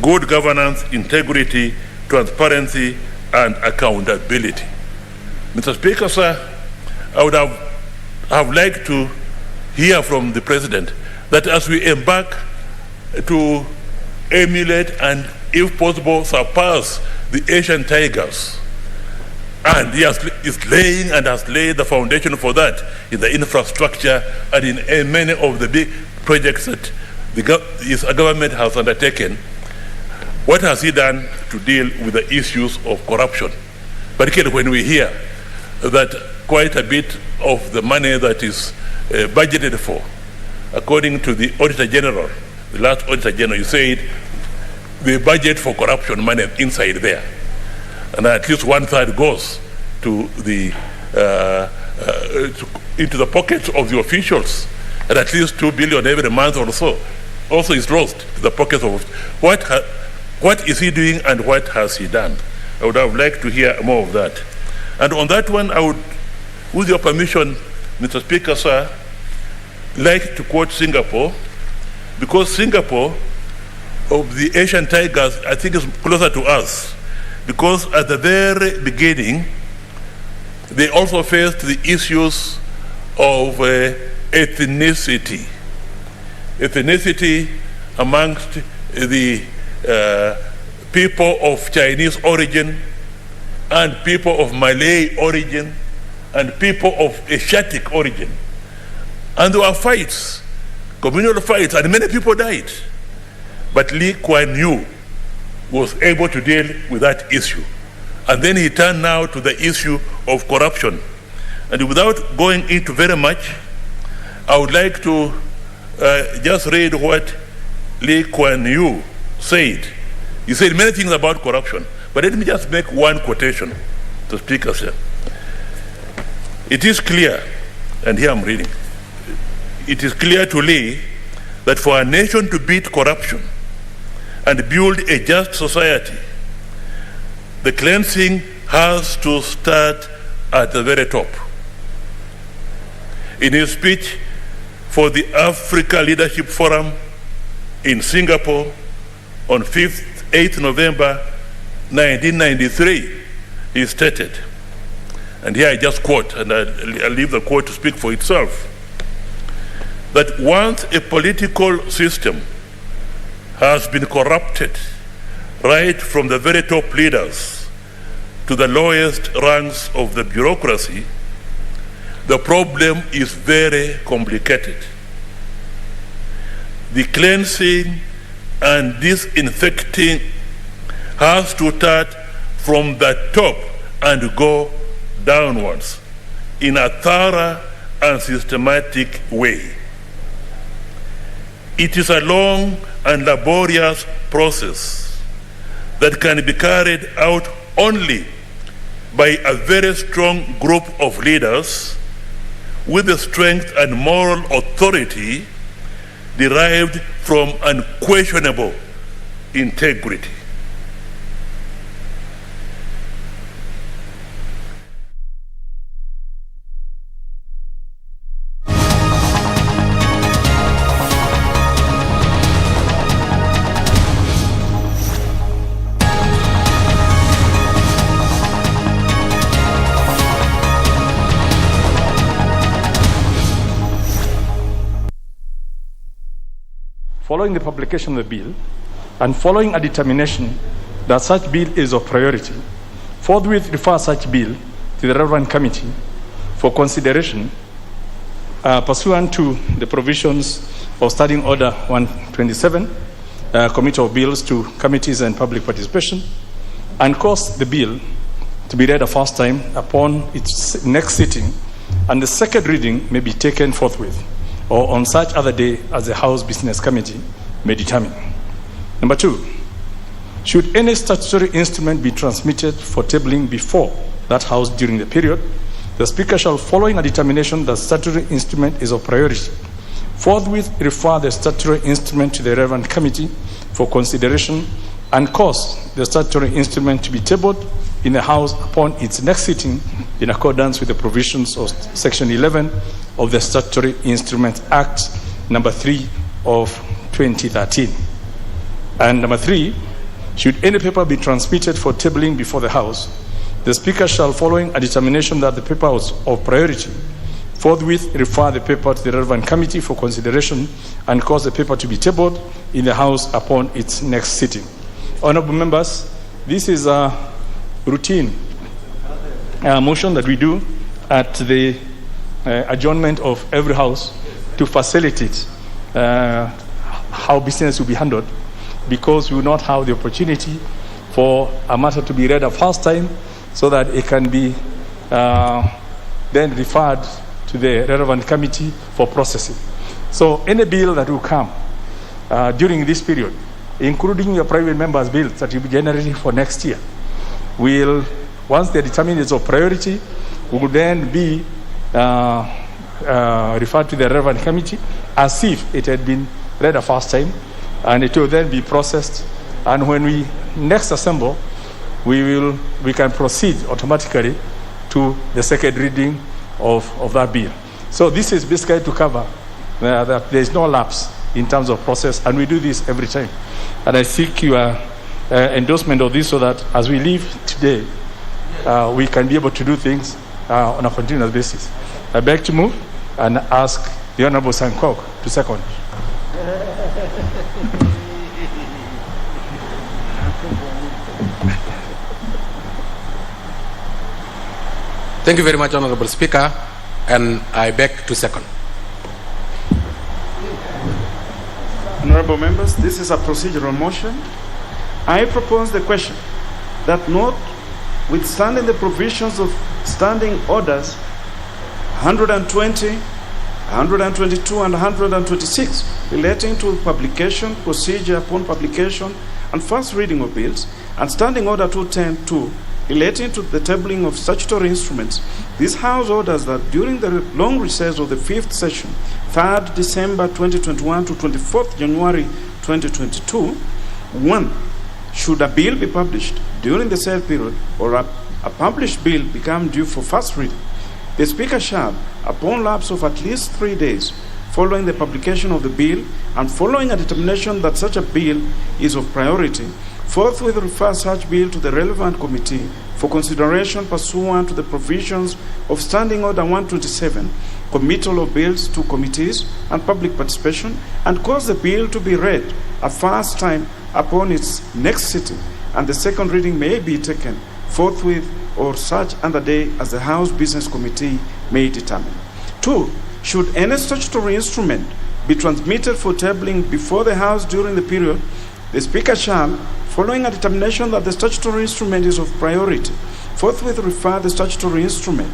good governance, integrity, transparency, and accountability. Mr. Speaker, sir, I would have liked to hear from the President that as we embark to emulate and, if possible, surpass the Asian tigers, and he is laying and has laid the foundation for that in the infrastructure and in many of the big projects that his government has undertaken. What has he done to deal with the issues of corruption? Particularly when we hear that quite a bit of the money that is budgeted for, according to the Auditor General, the last Auditor General, you said the budget for corruption money inside there, and at least 1/3 goes to the into the pockets of the officials, and at least 2 billion every month or so also is lost to the pockets of what is he doing and what has he done? I would have liked to hear more of that. And on that one, I would, with your permission, Mr. Speaker, sir, like to quote Singapore, because Singapore, of the Asian tigers, I think is closer to us, because at the very beginning, they also faced the issues of ethnicity. Ethnicity amongst the people of Chinese origin and people of Malay origin and people of Asiatic origin. And there were fights, communal fights, and many people died. But Lee Kuan Yew was able to deal with that issue. And then he turned now to the issue of corruption. And without going into very much, I would like to just read what Lee Kuan Yew said. He said many things about corruption, but let me just make one quotation to Speaker, sir. It is clear, and here I'm reading, it is clear to Lee that for a nation to beat corruption and build a just society, the cleansing has to start at the very top. In his speech for the Africa Leadership Forum in Singapore on 8th November 1993, he stated, and here I just quote, and I'll leave the quote to speak for itself, that once a political system has been corrupted right from the very top leaders to the lowest ranks of the bureaucracy, the problem is very complicated. The cleansing and disinfecting has to start from the top and go downwards in a thorough and systematic way. It is a long and laborious process that can be carried out only by a very strong group of leaders with the strength and moral authority derived from unquestionable integrity. Following the publication of the bill and following a determination that such bill is of priority, forthwith refer such bill to the relevant committee for consideration pursuant to the provisions of Standing Order 127, Committee of Bills to Committees and Public Participation, and cause the bill to be read a first time upon its next sitting, and the second reading may be taken forthwith or on such other day as the House Business Committee may determine. Number 2, should any statutory instrument be transmitted for tabling before that House during the period, the Speaker shall, following a determination that statutory instrument is of priority, forthwith refer the statutory instrument to the relevant committee for consideration and cause the statutory instrument to be tabled in the House upon its next sitting in accordance with the provisions of Section 11 of the Statutory Instruments Act number 3 of 2013. And number 3, should any paper be transmitted for tabling before the House, the Speaker shall, following a determination that the paper was of priority, forthwith refer the paper to the relevant committee for consideration and cause the paper to be tabled in the House upon its next sitting. Honorable members, this is a routine motion that we do at the adjournment of every House to facilitate how business will be handled, because we will not have the opportunity for a matter to be read a first time so that it can be then referred to the relevant committee for processing. So any bill that will come during this period, including your private members' bills that will be generated for next year, will, once they determine it's of priority, will then be referred to the relevant committee as if it had been read a first time, and it will then be processed. And when we next assemble, we can proceed automatically to the second reading of that bill. So this is basically to cover that there is no lapse in terms of process, and we do this every time. And I seek your endorsement of this so that as we leave today, we can be able to do things on a continuous basis. I beg to move and ask the Honorable Sankok to second. Thank you very much, Honorable Speaker, and I beg to second. Honorable members, this is a procedural motion. I propose the question that notwithstanding the provisions of standing orders 120, 122, and 126 relating to publication, procedure upon publication, and first reading of bills, and standing order 210-2 relating to the tabling of statutory instruments, this House orders that during the long recess of the 5th session, 3rd December 2021 to 24th January 2022, 1. Should a bill be published during the said period, or a published bill become due for first reading, the Speaker shall, upon lapse of at least 3 days following the publication of the bill and following a determination that such a bill is of priority, forthwith refer such bill to the relevant committee for consideration pursuant to the provisions of Standing Order 127, committal of bills to committees and public participation, and cause the bill to be read a first time upon its next sitting, and the second reading may be taken forthwith or such other day as the House Business Committee may determine. 2. Should any statutory instrument be transmitted for tabling before the House during the period, the Speaker shall, following a determination that the statutory instrument is of priority, forthwith refer the statutory instrument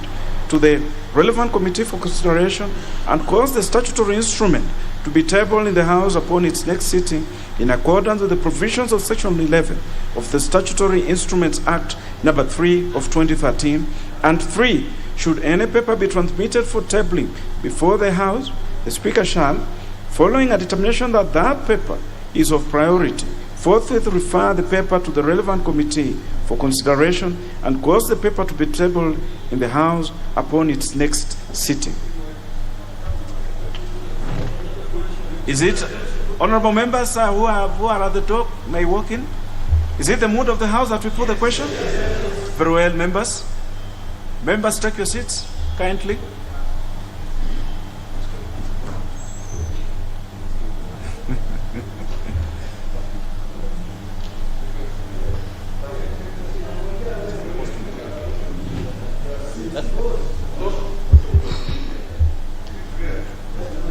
to the relevant committee for consideration and cause the statutory instrument to be tabled in the House upon its next sitting in accordance with the provisions of Section 11 of the Statutory Instruments Act number 3 of 2013. And 3. Should any paper be transmitted for tabling before the House, the Speaker shall, following a determination that that paper is of priority, forthwith refer the paper to the relevant committee for consideration and cause the paper to be tabled in the House upon its next sitting. Is it, honorable members who are at the top may walk in? Is it the mood of the House that we put the question? Very well, members. Members, take your seats, kindly.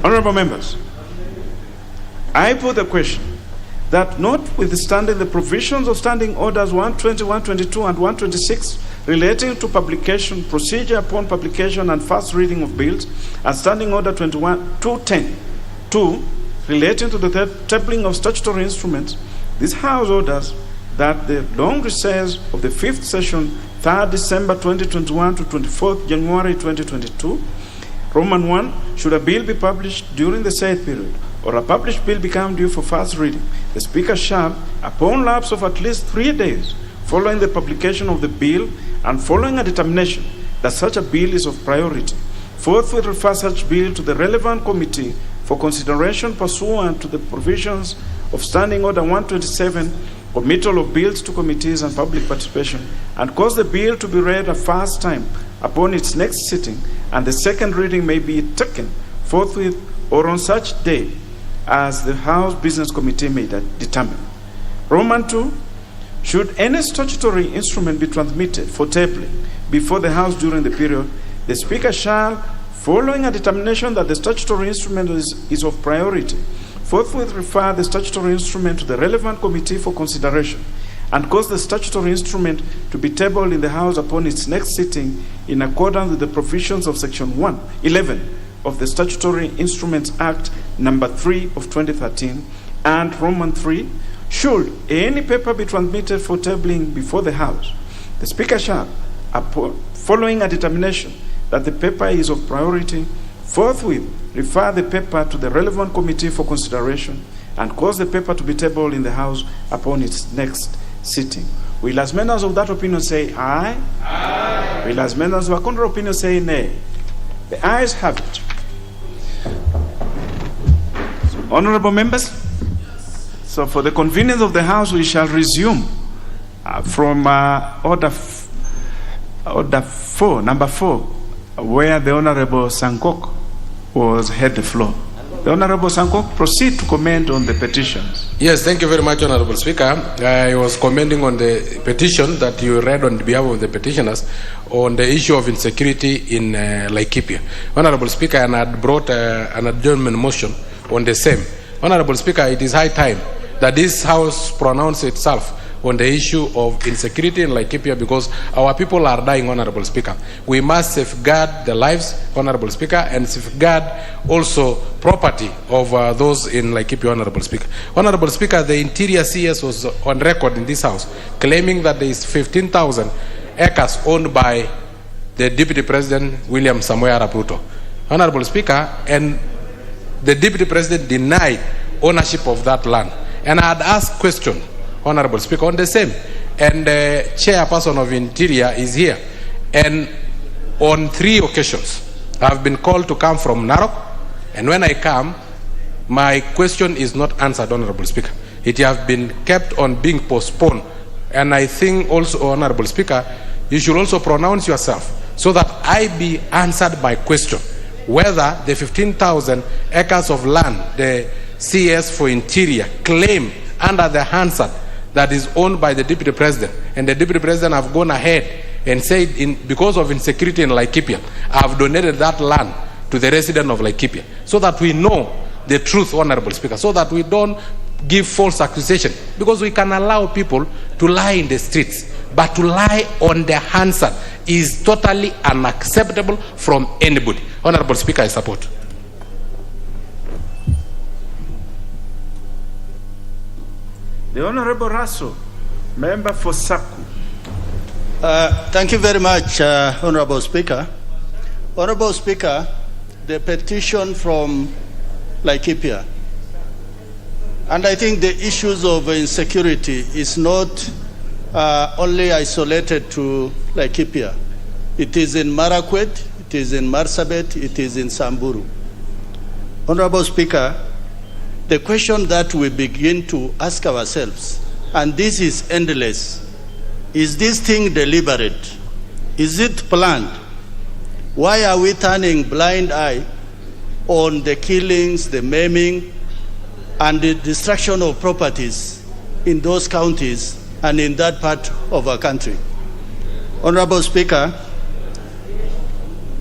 Honorable members, I put the question that notwithstanding the provisions of Standing Orders 120, 122, and 126 relating to publication, procedure upon publication, and first reading of bills, and Standing Order 210-2 relating to the tabling of statutory instruments, this House orders that the long recess of the 5th session, 3rd December 2021 to 24th January 2022, Roman 1, should a bill be published during the said period, or a published bill become due for first reading, the Speaker shall, upon lapse of at least 3 days following the publication of the bill and following a determination that such a bill is of priority, forthwith refer such bill to the relevant committee for consideration pursuant to the provisions of Standing Order 127, committal of bills to committees and public participation, and cause the bill to be read a first time upon its next sitting, and the second reading may be taken forthwith or on such day as the House Business Committee may determine. Roman 2, should any statutory instrument be transmitted for tabling before the House during the period, the Speaker shall, following a determination that the statutory instrument is of priority, forthwith refer the statutory instrument to the relevant committee for consideration and cause the statutory instrument to be tabled in the House upon its next sitting in accordance with the provisions of Section 11 of the Statutory Instruments Act number 3 of 2013. And Roman 3, should any paper be transmitted for tabling before the House, the Speaker shall, following a determination that the paper is of priority, forthwith refer the paper to the relevant committee for consideration and cause the paper to be tabled in the House upon its next sitting. Will as members of that opinion say aye? Aye. Will as members of a contrary opinion say nay? The ayes have it. So, honorable members, so for the convenience of the House, we shall resume from number 4, where the Honorable Sankok was had the floor. The Honorable Sankok, proceed to comment on the petitions. Yes, thank you very much, Honorable Speaker. I was commenting on the petition that you read on behalf of the petitioners on the issue of insecurity in Laikipia. Honorable Speaker, and I had brought an adjournment motion on the same. Honorable Speaker, it is high time that this House pronounce itself on the issue of insecurity in Laikipia, because our people are dying, Honorable Speaker. We must safeguard the lives, Honorable Speaker, and safeguard also property of those in Laikipia, Honorable Speaker. Honorable Speaker, the Interior CS was on record in this House claiming that there is 15,000 acres owned by the Deputy President, William Samoei Arap Ruto. Honorable Speaker, and the Deputy President denied ownership of that land. And I had asked question, Honorable Speaker, on the same. And the Chairperson of Interior is here. And on 3 occasions, I've been called to come from Narok. And when I come, my question is not answered, Honorable Speaker. It has been kept on being postponed. And I think also, Honorable Speaker, you should also pronounce yourself so that I be answered my question, whether the 15,000 acres of land the CS for Interior claim under the Hansard that is owned by the Deputy President, and the Deputy President have gone ahead and said, because of insecurity in Laikipia, I have donated that land to the resident of Laikipia, so that we know the truth, Honorable Speaker, so that we don't give false accusation, because we can allow people to lie in the streets, but to lie on the Hansard is totally unacceptable from anybody. Honorable Speaker, I support. The Honorable Rasso, member for Saku. Thank you very much, Honorable Speaker. Honorable Speaker, the petition from Laikipia, and I think the issues of insecurity is not only isolated to Laikipia. It is in Marakwet, it is in Marsabit, it is in Samburu. Honorable Speaker, the question that we begin to ask ourselves, and this is endless, is this thing deliberate? Is it planned? Why are we turning blind eye on the killings, the maiming, and the destruction of properties in those counties and in that part of our country? Honorable Speaker,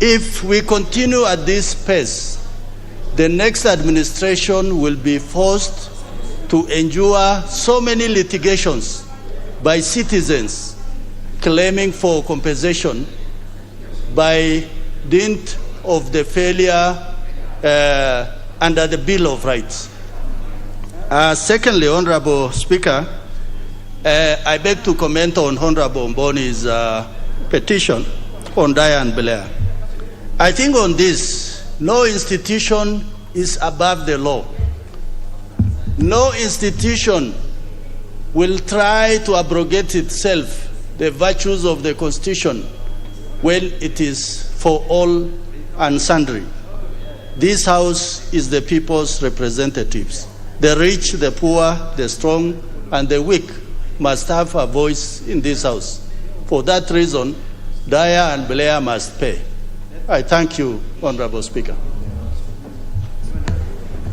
if we continue at this pace, the next administration will be forced to endure so many litigations by citizens claiming for compensation by dint of the failure under the Bill of Rights. Secondly, Honorable Speaker, I beg to comment on Honorable Mboni's petition on Diane Blair. I think on this, no institution is above the law. No institution will try to abrogate itself the virtues of the Constitution when it is for all and sundry. This House is the people's representatives. The rich, the poor, the strong, and the weak must have a voice in this House. For that reason, Dyer and Blair must pay. I thank you, Honorable Speaker.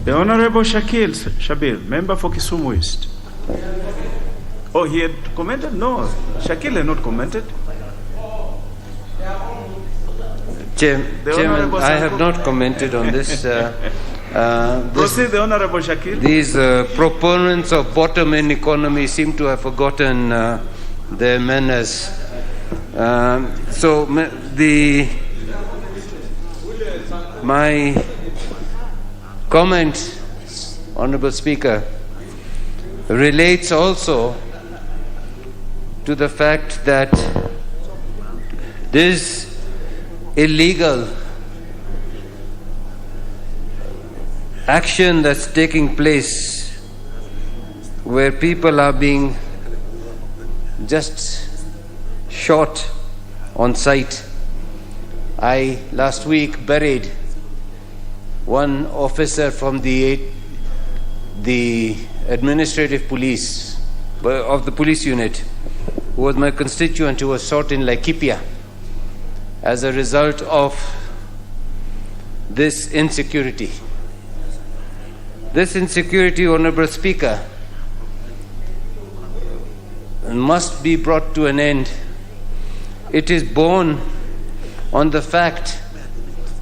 The Honorable Shakil Shabir, member for Kisumu East. Oh, he had commented? No, Shakil had not commented. Chairman, I have not commented on this. Proceed, the Honorable Shakil. These proponents of bottom-end economy seem to have forgotten their manners. My comment, Honorable Speaker, relates also to the fact that this illegal action that's taking place where people are being just shot on sight. I last week buried one officer from the administrative police of the police unit, who was my constituent, who was shot in Laikipia as a result of this insecurity. This insecurity, Honorable Speaker, must be brought to an end. It is born on the fact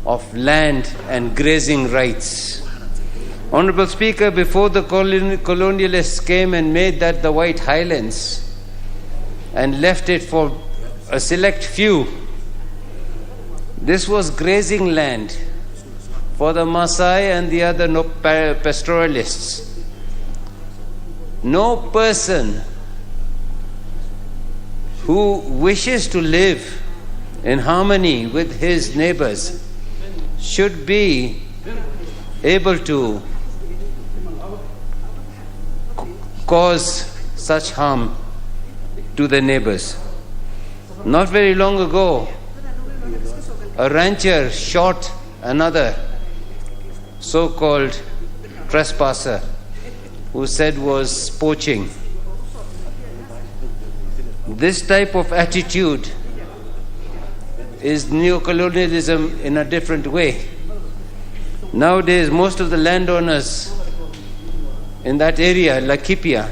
of land and grazing rights. Honorable Speaker, before the colonialists came and made that the White Highlands and left it for a select few, this was grazing land for the Maasai and the other pastoralists. No person who wishes to live in harmony with his neighbors should be able to cause such harm to the neighbors. Not very long ago, a rancher shot another so-called trespasser who said was poaching. This type of attitude is neocolonialism in a different way. Nowadays, most of the landowners in that area, Laikipia,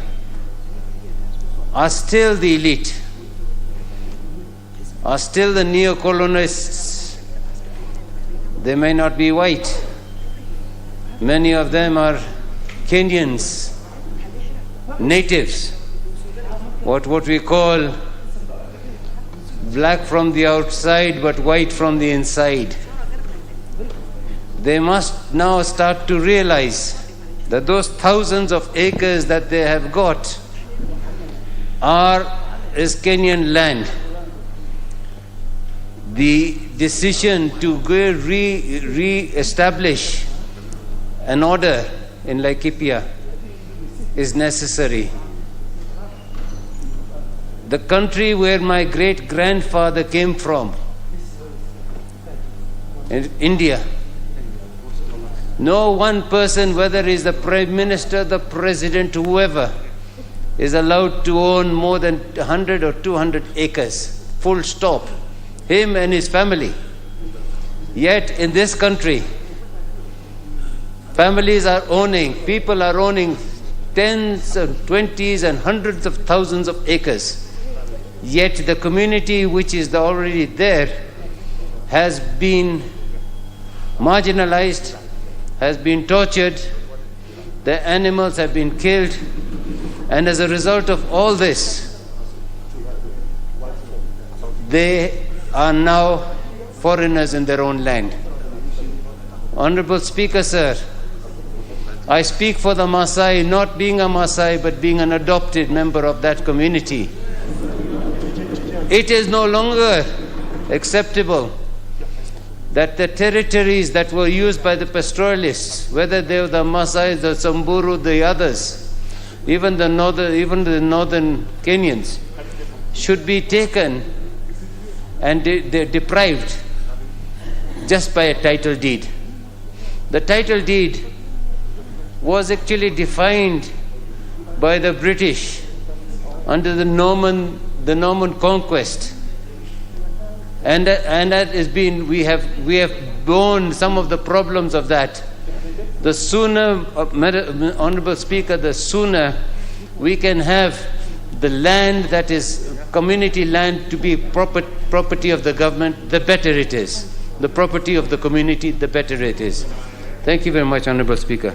are still the elite, are still the neocolonists. They may not be white. Many of them are Kenyans, natives, what we call black from the outside but white from the inside. They must now start to realize that those thousands of acres that they have got is Kenyan land. The decision to re-establish an order in Laikipia is necessary. The country where my great-grandfather came from, in India, no one person, whether he is the Prime Minister, the President, whoever, is allowed to own more than 100 or 200 acres, full stop, him and his family. Yet in this country, families are owning, people are owning tens and twenties and hundreds of thousands of acres. Yet the community which is already there has been marginalized, has been tortured, the animals have been killed, and as a result of all this, they are now foreigners in their own land. Honorable Speaker, sir, I speak for the Maasai, not being a Maasai, but being an adopted member of that community. It is no longer acceptable that the territories that were used by the pastoralists, whether they were the Maasai, the Samburu, the others, even the northern Kenyans, should be taken and they're deprived just by a title deed. The title deed was actually defined by the British under the Norman conquest, and that has been, we have borne some of the problems of that. The sooner, Honorable Speaker, the sooner we can have the land that is community land to be property of the government, the better it is. The property of the community, the better it is. Thank you very much, Honorable Speaker.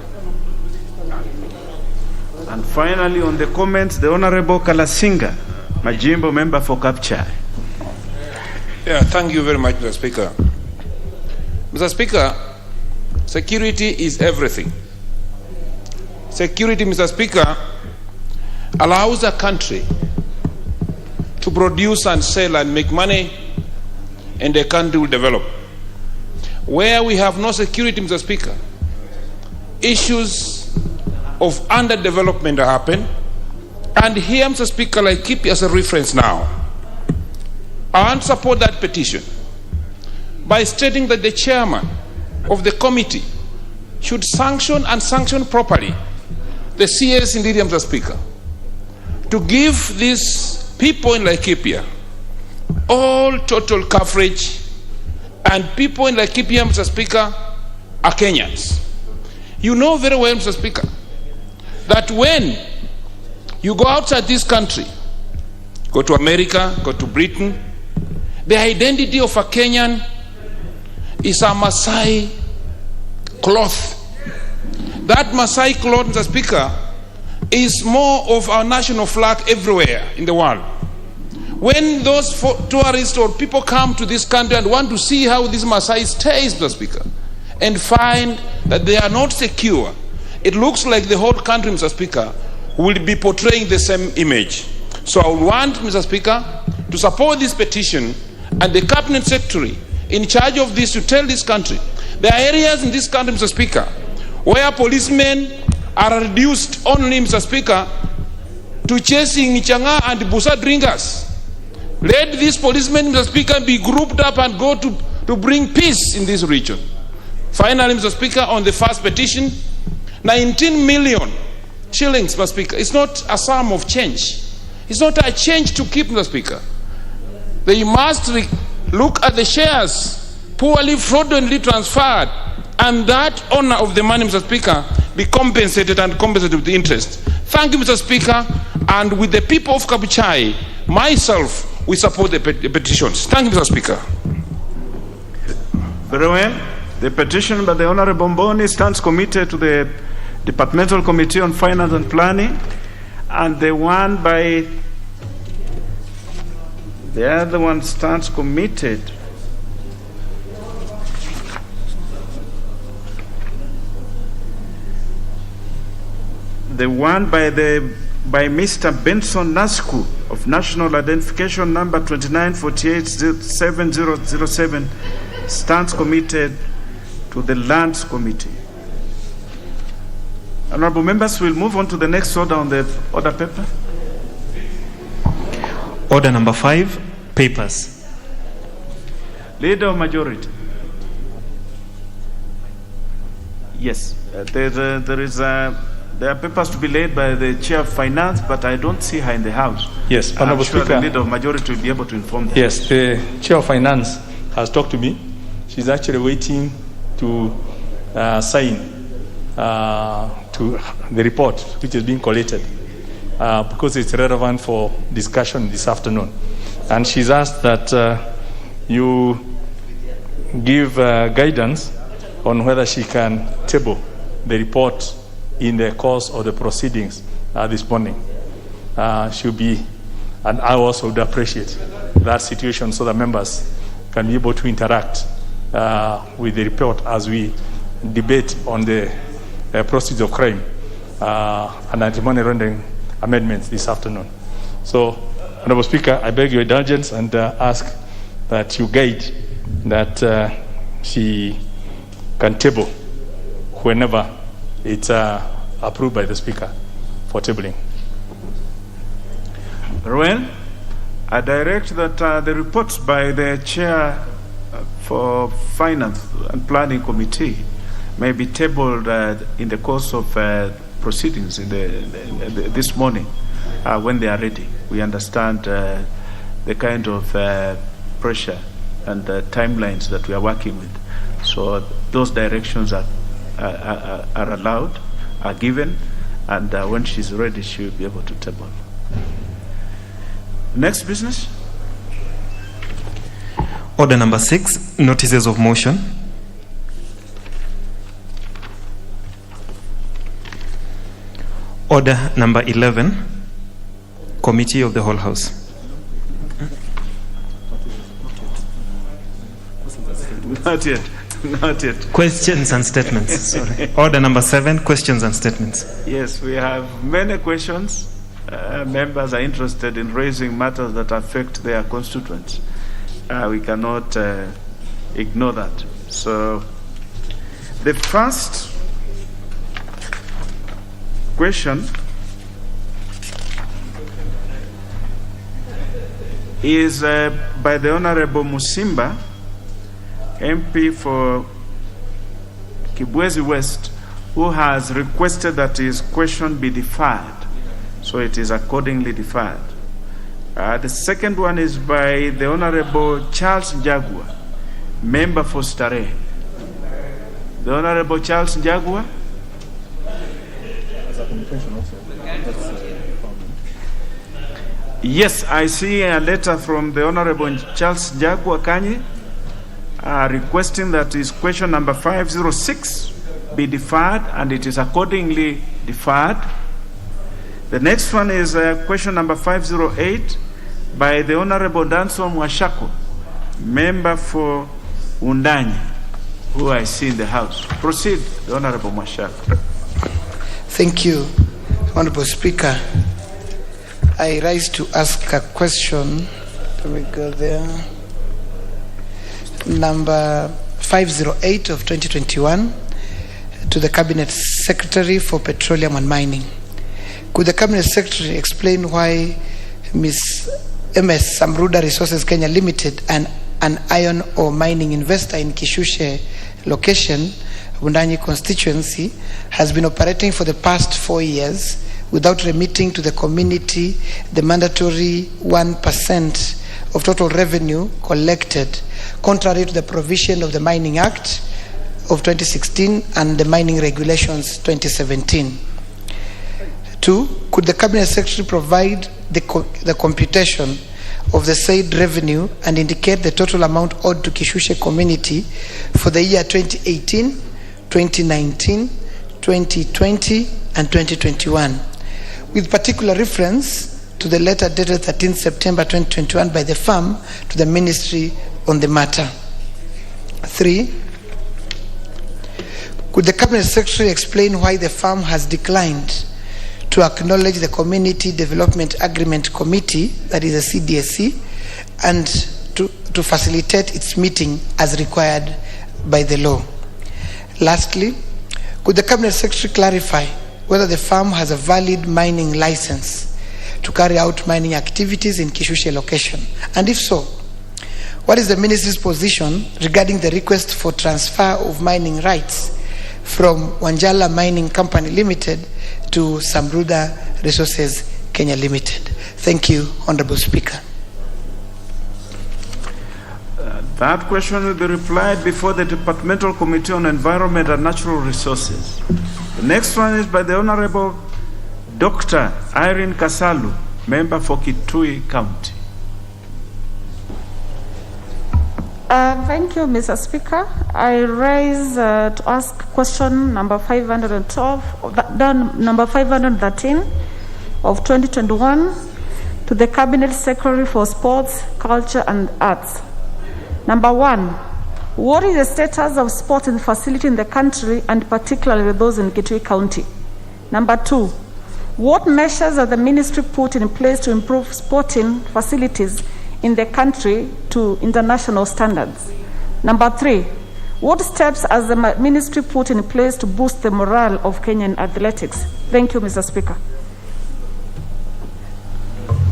And finally, on the comments, the Honorable Kalasinga, Majimbo member for Kapchai. Yeah, thank you very much, Mr. Speaker. Mr. Speaker, security is everything. Security, Mr. Speaker, allows a country to produce and sell and make money, and the country will develop. Where we have no security, Mr. Speaker, issues of underdevelopment happen, And here, Mr. Speaker, I keep as a reference now. I want to support that petition by stating that the chairman of the committee should sanction and sanction properly the CS Interior, Mr. Speaker, to give these people in Laikipia all total coverage, and people in Laikipia, Mr. Speaker, are Kenyans. You know very well, Mr. Speaker, that when you go outside this country, go to America, go to Britain, the identity of a Kenyan is a Maasai cloth. That Maasai cloth, Mr. Speaker, is more of our national flag everywhere in the world. When those tourists or people come to this country and want to see how this Maasai stays, Mr. Speaker, and find that they are not secure, it looks like the whole country, Mr. Speaker, will be portraying the same image. So I want, Mr. Speaker, to support this petition and the Cabinet Secretary in charge of this to tell this country there are areas in this country, Mr. Speaker, where policemen are reduced only, Mr. Speaker, to chasing Changa and Busa drinkers. Let these policemen, Mr. Speaker, be grouped up and go to bring peace in this region. Finally, Mr. Speaker, on the first petition, 19 million shillings, Mr. Speaker. It's not a sum of change. It's not a change to keep, Mr. Speaker. They must look at the shares poorly, fraudulently transferred, and that owner of the money, Mr. Speaker, be compensated and compensated with the interest. Thank you, Mr. Speaker, and with the people of Kabuchai, myself, we support the petitions. Thank you, Mr. Speaker. Very well. The petition by the Honorable Mboni stands committed to the Departmental Committee on Finance and Planning, and the other one stands committed the one by Mr. Benson Nasku of National Identification Number 29487007 stands committed to the Lands Committee. Honorable members, we'll move on to the next order on the order paper. Order number 5, papers. Leader of Majority. Yes, there are papers to be laid by the Chair of Finance, but I don't see her in the House. Yes, Honorable Speaker. Speaker. The Leader of Majority will be able to inform them. Yes, the Chair of Finance has talked to me. She's actually waiting to sign to the report which is being collated because it's relevant for discussion this afternoon. And she's asked that you give guidance on whether she can table the report in the course of the proceedings this morning. She'll be, and I also would appreciate that situation so that members can be able to interact with the report as we debate on the proceeds of crime and anti-money laundering amendments this afternoon. So, Honorable Speaker, I beg your indulgence and ask that you guide that she can table whenever it's approved by the Speaker for tabling. Very well. I direct that the reports by the Chair for Finance and Planning Committee may be tabled in the course of proceedings this morning when they are ready. We understand the kind of pressure and timelines that we are working with. So those directions are allowed, are given, and when she's ready, she will be able to table. Next business. Order number 6, notices of motion. Order number 11, Committee of the Whole House. Not yet. Not yet. Questions and statements. Sorry. Order number 7, questions and statements. Yes, we have many questions. Members are interested in raising matters that affect their constituents. We cannot ignore that. So, the first question is by the Honorable Musimba, MP for Kibwezi West, who has requested that his question be deferred. So it is accordingly deferred. The second one is by the Honorable Charles Njagua, member for Starehe. The Honorable Charles Njagua. Yes, I see a letter from the Honorable Charles Njagua Kanyi requesting that his question number 506 be deferred, and it is accordingly deferred. The next one is question number 508 by the Honorable Danson Mwashako, member for Undanyi, who I see in the House. Proceed, the Honorable Mwashako. Thank you, Honorable Speaker. I rise to ask a question. Let me go there. Number 508 of 2021 to the Cabinet Secretary for Petroleum and Mining. Could the Cabinet Secretary explain why Ms. MS Samruda Resources Kenya Limited, an iron ore mining investor in Kishushe location, Undanyi constituency, has been operating for the past 4 years without remitting to the community the mandatory 1% of total revenue collected, contrary to the provision of the Mining Act of 2016 and the Mining Regulations 2017. 2, could the Cabinet Secretary provide the computation of the said revenue and indicate the total amount owed to Kishushe community for the year 2018, 2019, 2020, and 2021, with particular reference to the letter dated 13 September 2021 by the firm to the Ministry on the matter. 3, could the Cabinet Secretary explain why the firm has declined to acknowledge the Community Development Agreement Committee, that is a CDSC, and to facilitate its meeting as required by the law? Lastly, could the Cabinet Secretary clarify whether the firm has a valid mining license to carry out mining activities in Kishushe location? And if so, what is the Ministry's position regarding the request for transfer of mining rights from Wanjala Mining Company Limited to Samruda Resources Kenya Limited? Thank you, Honorable Speaker. That question will be replied before the Departmental Committee on Environment and Natural Resources. The next one is by the Honorable Dr. Irene Kasalu, member for Kitui County. Thank you, Mr. Speaker. I rise to ask question number 512, number 513 of 2021 to the Cabinet Secretary for Sports, Culture and Arts. Number 1, what is the status of sporting facility in the country and particularly those in Kitui County? Number 2, what measures are the ministry put in place to improve sporting facilities in the country to international standards? Number 3, what steps has the ministry put in place to boost the morale of Kenyan athletics? Thank you, Mr. Speaker.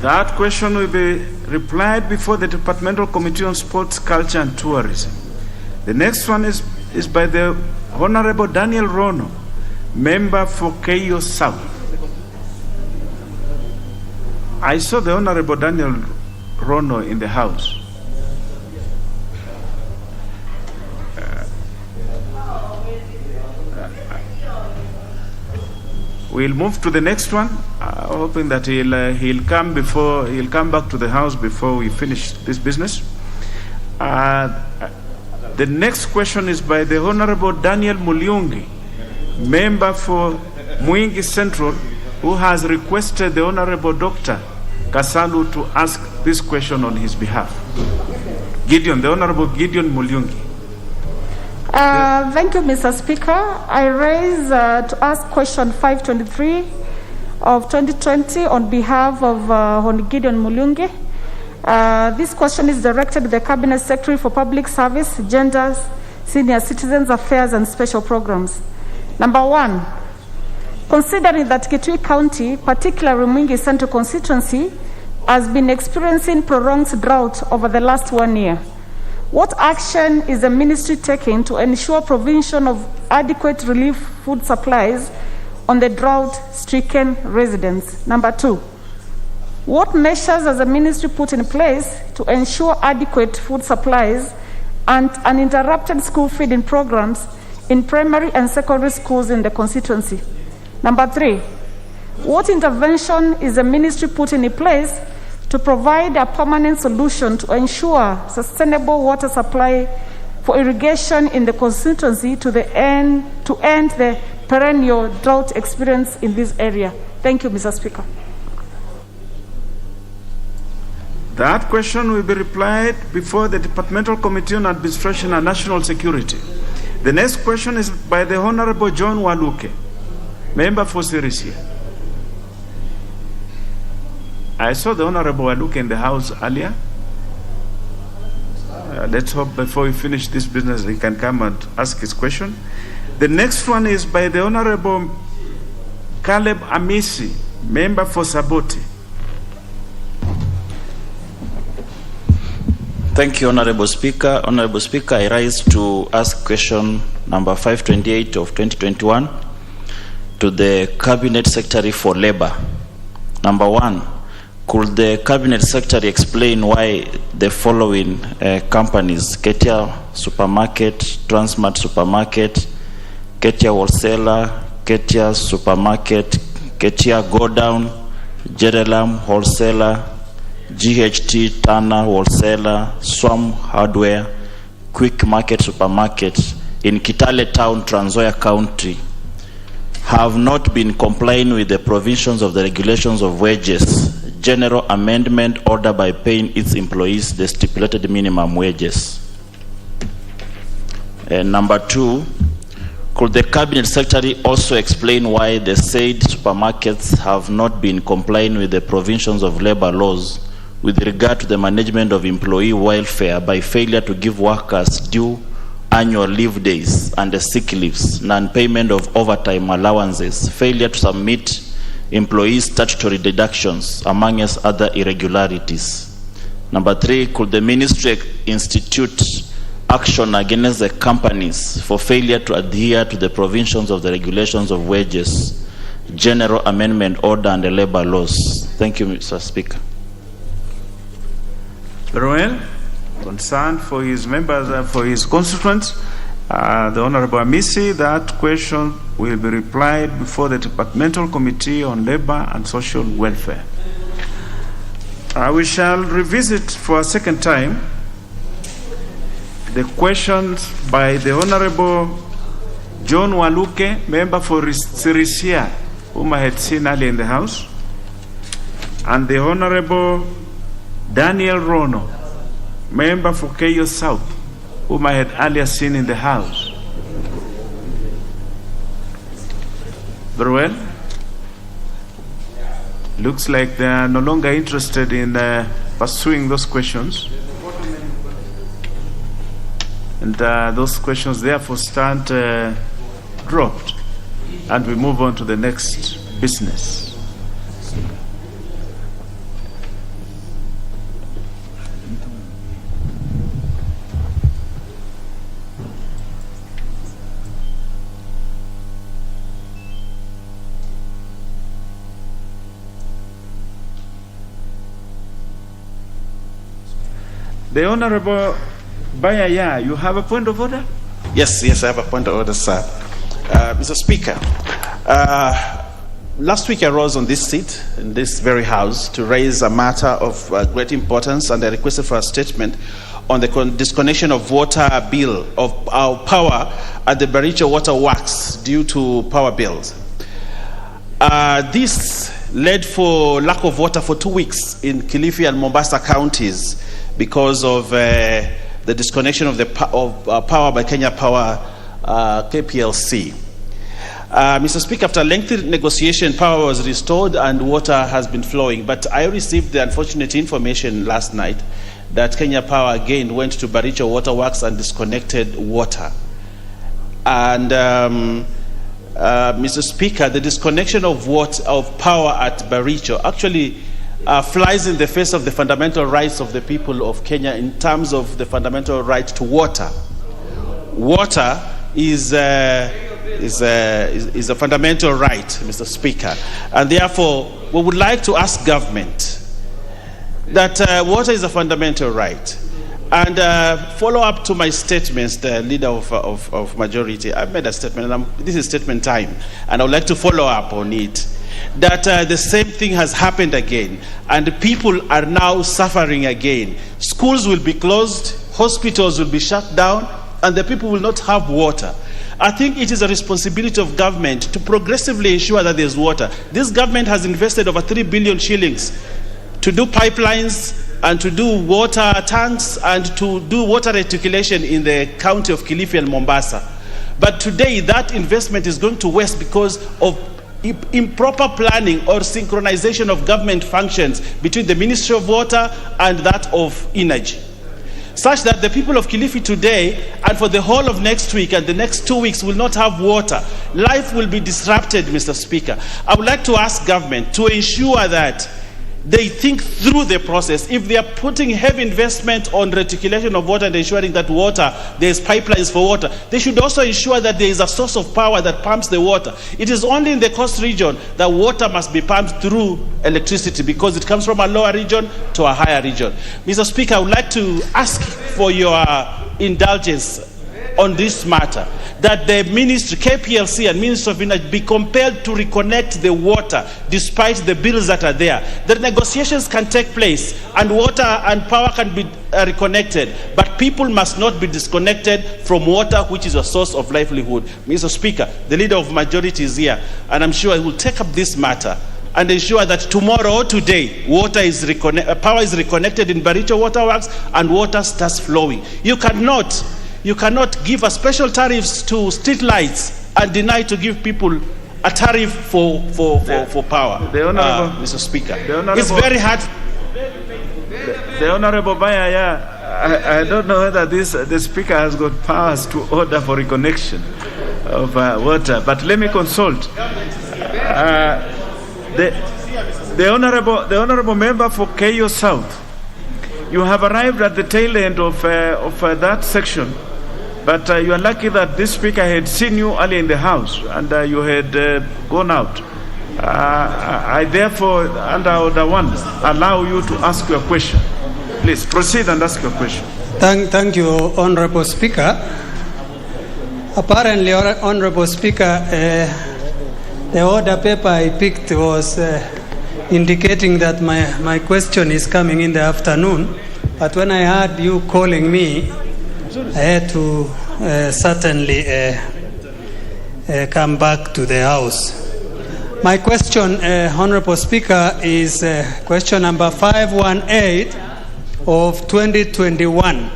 That question will be replied before the Departmental Committee on Sports, Culture and Tourism. The next one is by the Honorable Daniel Rono, member for Keio South. I saw the Honorable Daniel Rono in the House. We'll move to the next one, hoping that he'll come back to the House before we finish this business. The next question is by the Honorable Daniel Muliungi, member for Mwingi Central, who has requested the Honorable Dr. Kasalu to ask this question on his behalf. The Honorable Gideon Muliungi. Thank you, Mr. Speaker. I raise to ask question 523 of 2020 on behalf of Hon. Gideon Muliungi. This question is directed to the Cabinet Secretary for Public Service, Gender, Senior Citizens Affairs and Special Programs. Number 1, considering that Kitui County, particularly Mwingi Central constituency, has been experiencing prolonged drought over the last 1 year. What action is the ministry taking to ensure provision of adequate relief food supplies on the drought-stricken residents? Number 2, what measures has the ministry put in place to ensure adequate food supplies and uninterrupted school feeding programs in primary and secondary schools in the constituency? Number 3, what intervention is the ministry putting in place to provide a permanent solution to ensure sustainable water supply for irrigation in the constituency to end the perennial drought experience in this area? Thank you, Mr. Speaker. That question will be replied before the Departmental Committee on Administration and National Security. The next question is by the Honorable John Waluke, member for Sirisia. I saw the Honorable Waluke in the House earlier. Let's hope before we finish this business he can come and ask his question. The next one is by the Honorable Caleb Amisi, member for Saboti. Thank you, Honorable Speaker. Honorable Speaker, I rise to ask question number 528 of 2021 to the Cabinet Secretary for Labor. Number 1, could the Cabinet Secretary explain why the following companies, Ketia Supermarket, Transmart Supermarket, Ketia Wholesaler, Ketia Supermarket, Ketia Godown, Jerelam Wholesaler, GHT Turner Wholesaler, Swam Hardware, Quick Market Supermarket in Kitale Town, Trans Nzoia County, have not been complying with the provisions of the regulations of wages, general amendment order by paying its employees the stipulated minimum wages? Number 2, could the Cabinet Secretary also explain why the said supermarkets have not been complying with the provisions of labor laws with regard to the management of employee welfare by failure to give workers due annual leave days and the sick leaves, non-payment of overtime allowances, failure to submit employee statutory deductions, among other irregularities? Number 3, could the ministry institute action against the companies for failure to adhere to the provisions of the regulations of wages, general amendment order, and the labor laws? Thank you, Mr. Speaker. Very well. Concerned for his members and for his constituents, the Honorable Amisi, that question will be replied before the Departmental Committee on Labor and Social Welfare. We shall revisit for a second time the questions by the Honorable John Waluke, member for Sirisia, whom I had seen earlier in the House, and the Honorable Daniel Rono, member for Keio South, whom I had earlier seen in the House. Very well. Looks like they are no longer interested in pursuing those questions. And those questions therefore stand dropped. And we move on to the next business. The Honorable Bayaya, you have a point of order? Yes, I have a point of order, sir. Mr. Speaker, last week I rose on this seat, in this very house, to raise a matter of great importance, and I requested for a statement on the disconnection of water bill, of our power at the Baricho Water Works due to power bills. This led for lack of water for 2 weeks in Kilifi and Mombasa counties because of the disconnection of the power by Kenya Power KPLC. Mr. Speaker, after lengthy negotiation, power was restored and water has been flowing. But I received the unfortunate information last night that Kenya Power again went to Baricho Waterworks and disconnected water. And Mr. Speaker, the disconnection of power at Baricho actually flies in the face of the fundamental rights of the people of Kenya in terms of the fundamental right to water. Water is a fundamental right, Mr. Speaker, and therefore we would like to ask government that water is a fundamental right. And follow up to my statements, the leader of majority. I've made a statement, and this is statement time, and I would like to follow up on it. That the same thing has happened again, and people are now suffering again. Schools will be closed, hospitals will be shut down, and the people will not have water. I think it is a responsibility of government to progressively ensure that there's water. This government has invested over 3 billion shillings to do pipelines and to do water tanks and to do water reticulation in the county of Kilifi and Mombasa. But today that investment is going to waste because of improper planning or synchronization of government functions between the Ministry of Water and that of Energy, such that the people of Kilifi today and for the whole of next week and the next 2 weeks will not have water. Life will be disrupted, Mr. Speaker. I would like to ask government to ensure that they think through the process. If they are putting heavy investment on reticulation of water and ensuring that water, there's pipelines for water, they should also ensure that there is a source of power that pumps the water. It is only in the coast region that water must be pumped through electricity because it comes from a lower region to a higher region. Mr. Speaker, I would like to ask for your indulgence on this matter, that the ministry, KPLC and Ministry of Energy be compelled to reconnect the water despite the bills that are there. The negotiations can take place and water and power can be reconnected, but people must not be disconnected from water, which is a source of livelihood. Mr. Speaker, the leader of majority is here, and I'm sure he will take up this matter and ensure that tomorrow or today power is reconnected in Baricho Waterworks and water starts flowing. You cannot give a special tariffs to street lights and deny to give people a tariff for power. Mr. Speaker, it's very hard. The Honorable Bayaya, I don't know whether the Speaker has got powers to order for reconnection of water, but let me consult. The honorable member for KO South, you have arrived at the tail end of that section. But you are lucky that this speaker had seen you early in the House and you had gone out. I therefore, under Order 1, allow you to ask your question. Please proceed and ask your question. Thank you, Honorable Speaker. Apparently, Honorable Speaker, the order paper I picked was indicating that my question is coming in the afternoon. But when I heard you calling me, I had to certainly come back to the House. My question, Honorable Speaker, is question number 518 of 2021,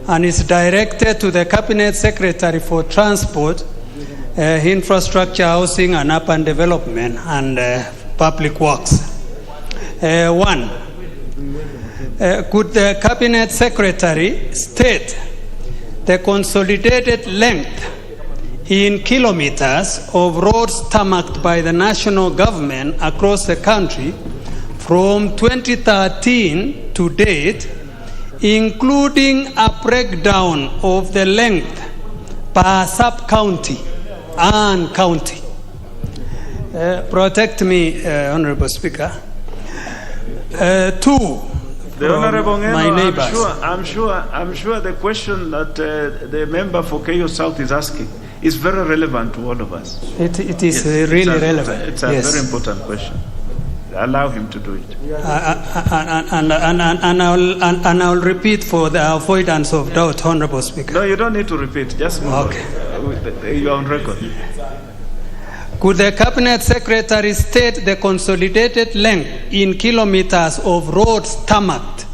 and is directed to the Cabinet Secretary for Transport, Infrastructure, Housing and Urban Development and Public Works. 1. Could the Cabinet Secretary state the consolidated length in kilometers of roads tarmacked by the national government across the country from 2013 to date, including a breakdown of the length per sub-county and county? Protect me, Honorable Speaker. 2. The Honorable my neighbors. I'm sure the question that the member for KO South is asking is very relevant to all of us. It is really relevant. It's a very important question. Allow him to do it. And I'll repeat for the avoidance of doubt, Honorable Speaker. No, you don't need to repeat. Just move on. You are on record. Could the Cabinet Secretary state the consolidated length in kilometers of roads tarmacked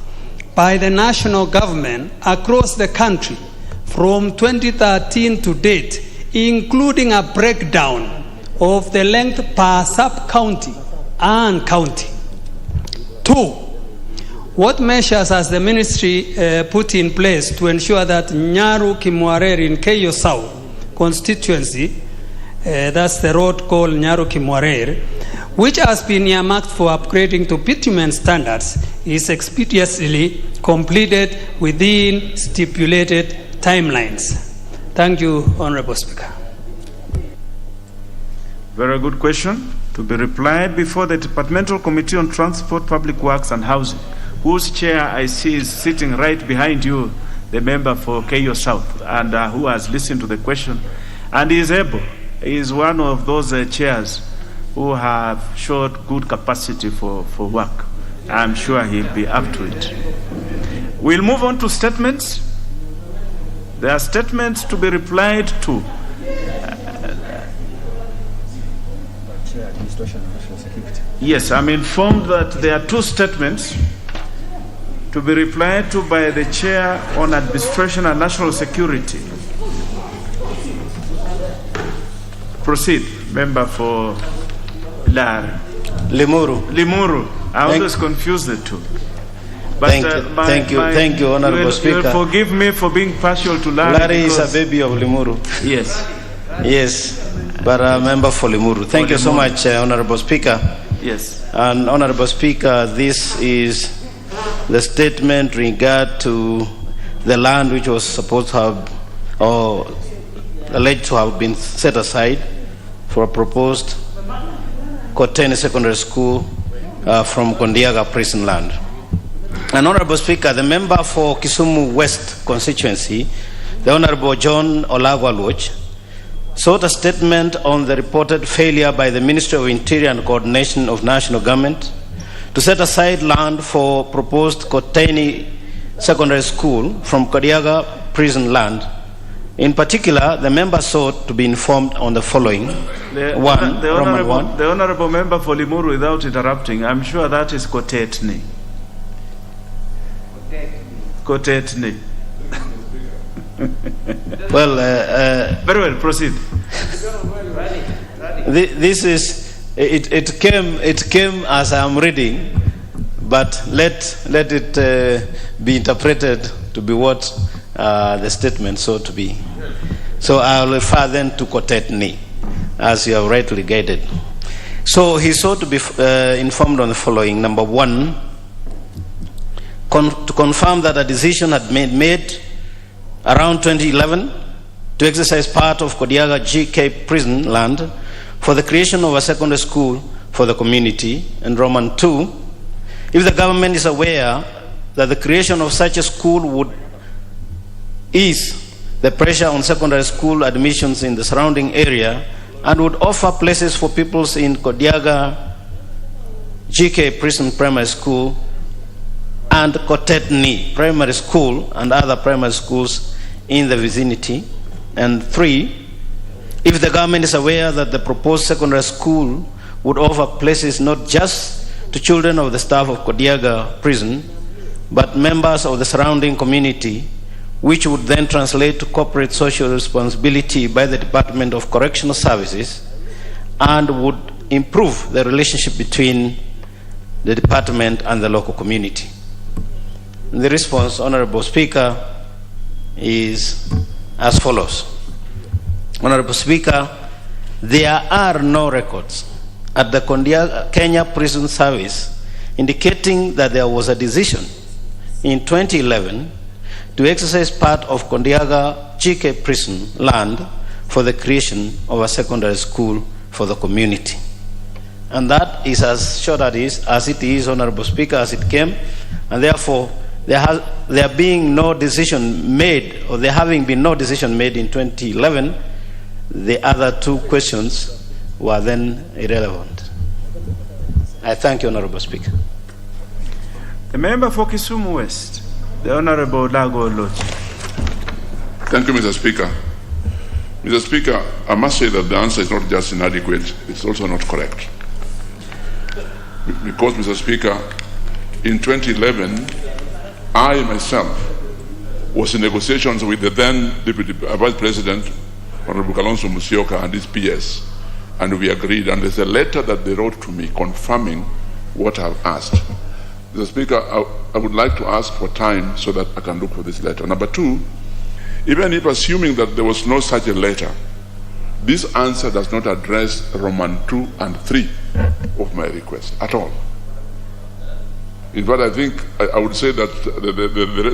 by the national government across the country from 2013 to date, including a breakdown of the length per sub-county and county? 2. What measures has the ministry put in place to ensure that Nyaru Kimwareri in KO South constituency, that's the road called Nyaru Kimwareri, which has been earmarked for upgrading to bitumen standards, is expeditiously completed within stipulated timelines. Thank you, Honorable Speaker. Very good question. To be replied before the Departmental Committee on Transport, Public Works and Housing, whose chair I see is sitting right behind you, the member for KO South, and who has listened to the question and is able. He is one of those chairs who have showed good capacity for work. I'm sure he'll be up to it. We'll move on to statements. There are statements to be replied to. Yes, I'm informed that there are 2 statements to be replied to by the Chair on Administration and National Security. Proceed, member for Limuru. I always confuse the two. But thank you, Honorable Speaker. You'll forgive me for being partial to Larry. Larry is a baby of Limuru. Yes, but a member for Limuru. Thank you so much, Honorable Speaker. Yes. And Honorable Speaker, this is the statement regard to the land which was supposed to have, or alleged to have been set aside for a proposed Koteni Secondary School from Kondiaga prison land. And Honorable Speaker, the member for Kisumu West constituency, the Honorable John Olagwaloch, sought a statement on the reported failure by the Ministry of Interior and Coordination of National Government to set aside land for proposed Koteni Secondary School from Kodiaga prison land. In particular, the member sought to be informed on the following. The Honorable Member for Limuru, without interrupting, I'm sure that is Kotetni. Kotetni. Well, very well, proceed. This is it came as I'm reading, but let it be interpreted to be what the statement sought to be. So I'll refer then to Kotetni, as you have rightly guided. So he sought to be informed on the following. Number 1, to confirm that a decision had been made around 2011 to exercise part of Kodiaga GK prison land for the creation of a secondary school for the community. And Roman 2, if the government is aware that the creation of such a school would ease the pressure on secondary school admissions in the surrounding area and would offer places for pupils in Kodiaga GK prison primary school and Kotetni primary school and other primary schools in the vicinity. And 3, if the government is aware that the proposed secondary school would offer places not just to children of the staff of Kodiaga prison, but members of the surrounding community, which would then translate to corporate social responsibility by the Department of Correctional Services and would improve the relationship between the department and the local community. The response, Honorable Speaker, is as follows. Honorable Speaker, there are no records at the Kenya Prison Service indicating that there was a decision in 2011 to exercise part of Kondiaga GK prison land for the creation of a secondary school for the community. And that is as short as it is, Honorable Speaker, as it came, and therefore there being no decision made, or there having been no decision made in 2011, the other 2 questions were then irrelevant. I thank you, Honorable Speaker. The member for Kisumu West, the Honorable Lago Lochi. Thank you, Mr. Speaker. Mr. Speaker, I must say that the answer is not just inadequate, it's also not correct. Because, Mr. Speaker, in 2011, I myself was in negotiations with the then Deputy Vice President, Honorable Kalonzo Musyoka, and his PS, and we agreed, and there's a letter that they wrote to me confirming what I've asked. Mr. Speaker, I would like to ask for time so that I can look for this letter. Number 2, even if assuming that there was no such a letter, this answer does not address Roman 2 and 3 of my request at all. In fact, I think I would say that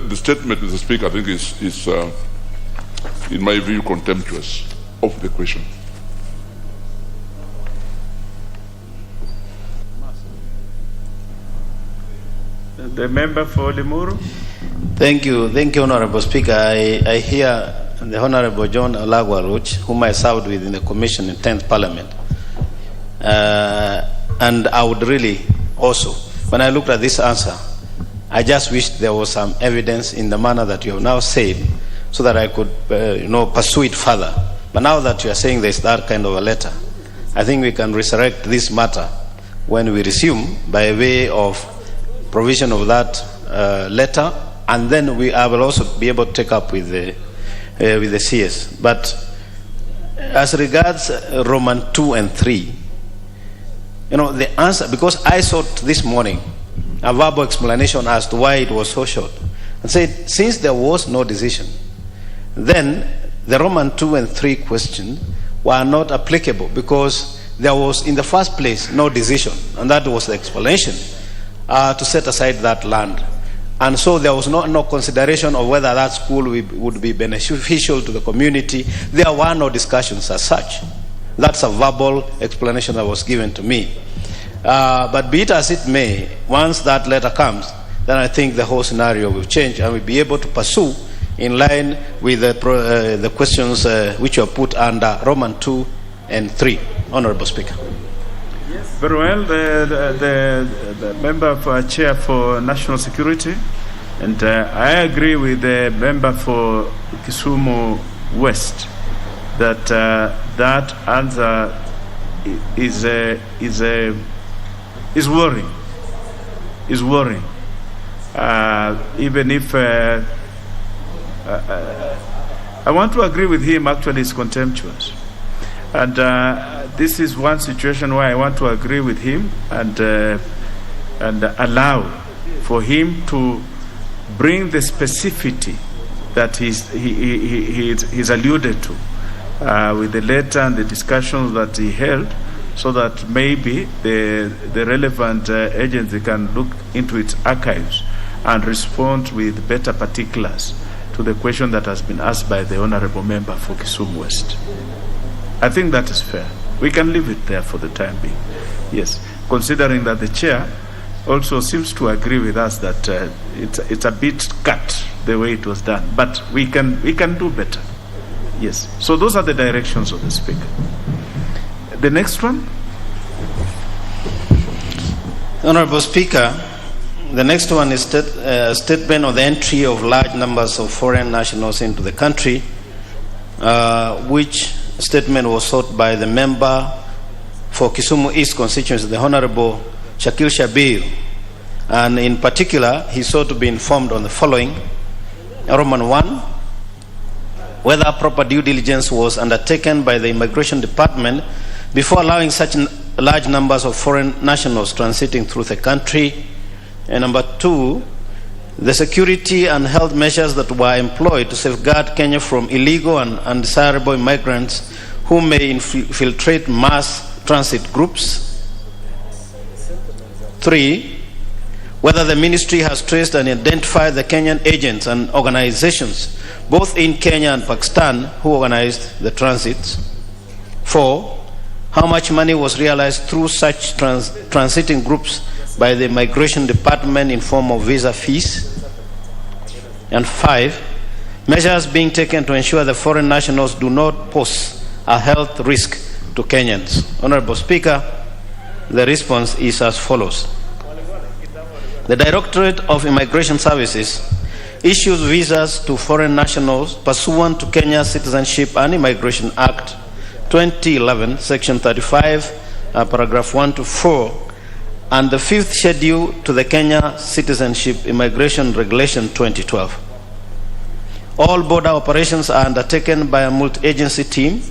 the statement, Mr. Speaker, I think is in my view, contemptuous of the question. The member for Limuru. Thank you, Honorable Speaker. I hear the Honorable John Olagwaruch, whom I served with in the Commission in 10th Parliament. And I would really also, when I looked at this answer, I just wished there was some evidence in the manner that you have now said, so that I could, pursue it further. But now that you are saying there's that kind of a letter, I think we can resurrect this matter when we resume by way of provision of that letter, and then I will also be able to take up with the CS. But as regards Roman 2 and 3, the answer, because I sought this morning a verbal explanation as to why it was so short, and said since there was no decision, then the Roman 2 and 3 questions were not applicable, because there was in the first place no decision, and that was the explanation to set aside that land. And so there was no consideration of whether that school would be beneficial to the community. There were no discussions as such. That's a verbal explanation that was given to me. But be it as it may, once that letter comes, then I think the whole scenario will change, and we'll be able to pursue in line with the questions which were put under Roman 2 and 3. Honorable Speaker. Very well, the member for chair for national security, and I agree with the member for Kisumu West that that answer is worrying. Is worrying. Even if I want to agree with him, actually, it's contemptuous. And this is one situation where I want to agree with him and allow for him to bring the specificity that he's alluded to with the letter and the discussions that he held, so that maybe the relevant agency can look into its archives and respond with better particulars to the question that has been asked by the honorable member for Kisumu West. I think that is fair. We can leave it there for the time being. Yes, considering that the chair also seems to agree with us that it's a bit cut the way it was done, but we can do better. Yes. So those are the directions of the Speaker. The next one. Honorable Speaker, the next one is a statement of the entry of large numbers of foreign nationals into the country, which statement was sought by the member for Kisumu East constituency, the Honorable Shakil Shabir, and in particular, he sought to be informed on the following. Roman 1, whether proper due diligence was undertaken by the Immigration Department before allowing such large numbers of foreign nationals transiting through the country. And number 2, the security and health measures that were employed to safeguard Kenya from illegal and undesirable immigrants who may infiltrate mass transit groups. 3, whether the ministry has traced and identified the Kenyan agents and organizations, both in Kenya and Pakistan, who organized the transits. 4, how much money was realized through such transiting groups by the Immigration Department in form of visa fees. And 5, measures being taken to ensure the foreign nationals do not pose a health risk to Kenyans. Honorable Speaker, the response is as follows. The Directorate of Immigration Services issues visas to foreign nationals pursuant to Kenya Citizenship and Immigration Act 2011, Section 35, paragraph 1 to 4, and the 5th schedule to the Kenya Citizenship Immigration Regulation 2012. All border operations are undertaken by a multi-agency team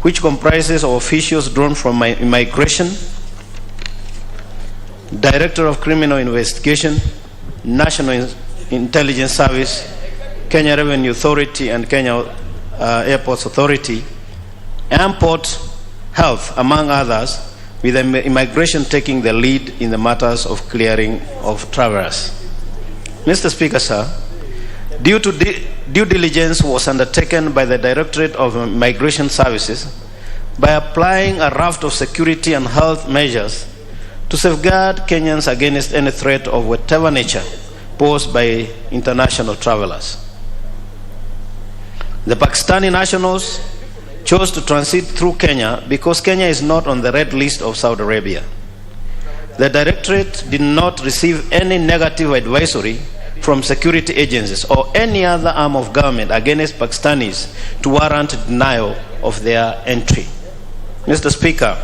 which comprises of officials drawn from Immigration, Director of Criminal Investigation, National Intelligence Service, Kenya Revenue Authority, and Kenya Airports Authority, airport health, among others, with immigration taking the lead in the matters of clearing of travelers. Mr. Speaker, sir, due diligence was undertaken by the Directorate of Migration Services by applying a raft of security and health measures to safeguard Kenyans against any threat of whatever nature posed by international travelers. The Pakistani nationals chose to transit through Kenya because Kenya is not on the red list of Saudi Arabia. The Directorate did not receive any negative advisory from security agencies or any other arm of government against Pakistanis to warrant denial of their entry. Mr. Speaker,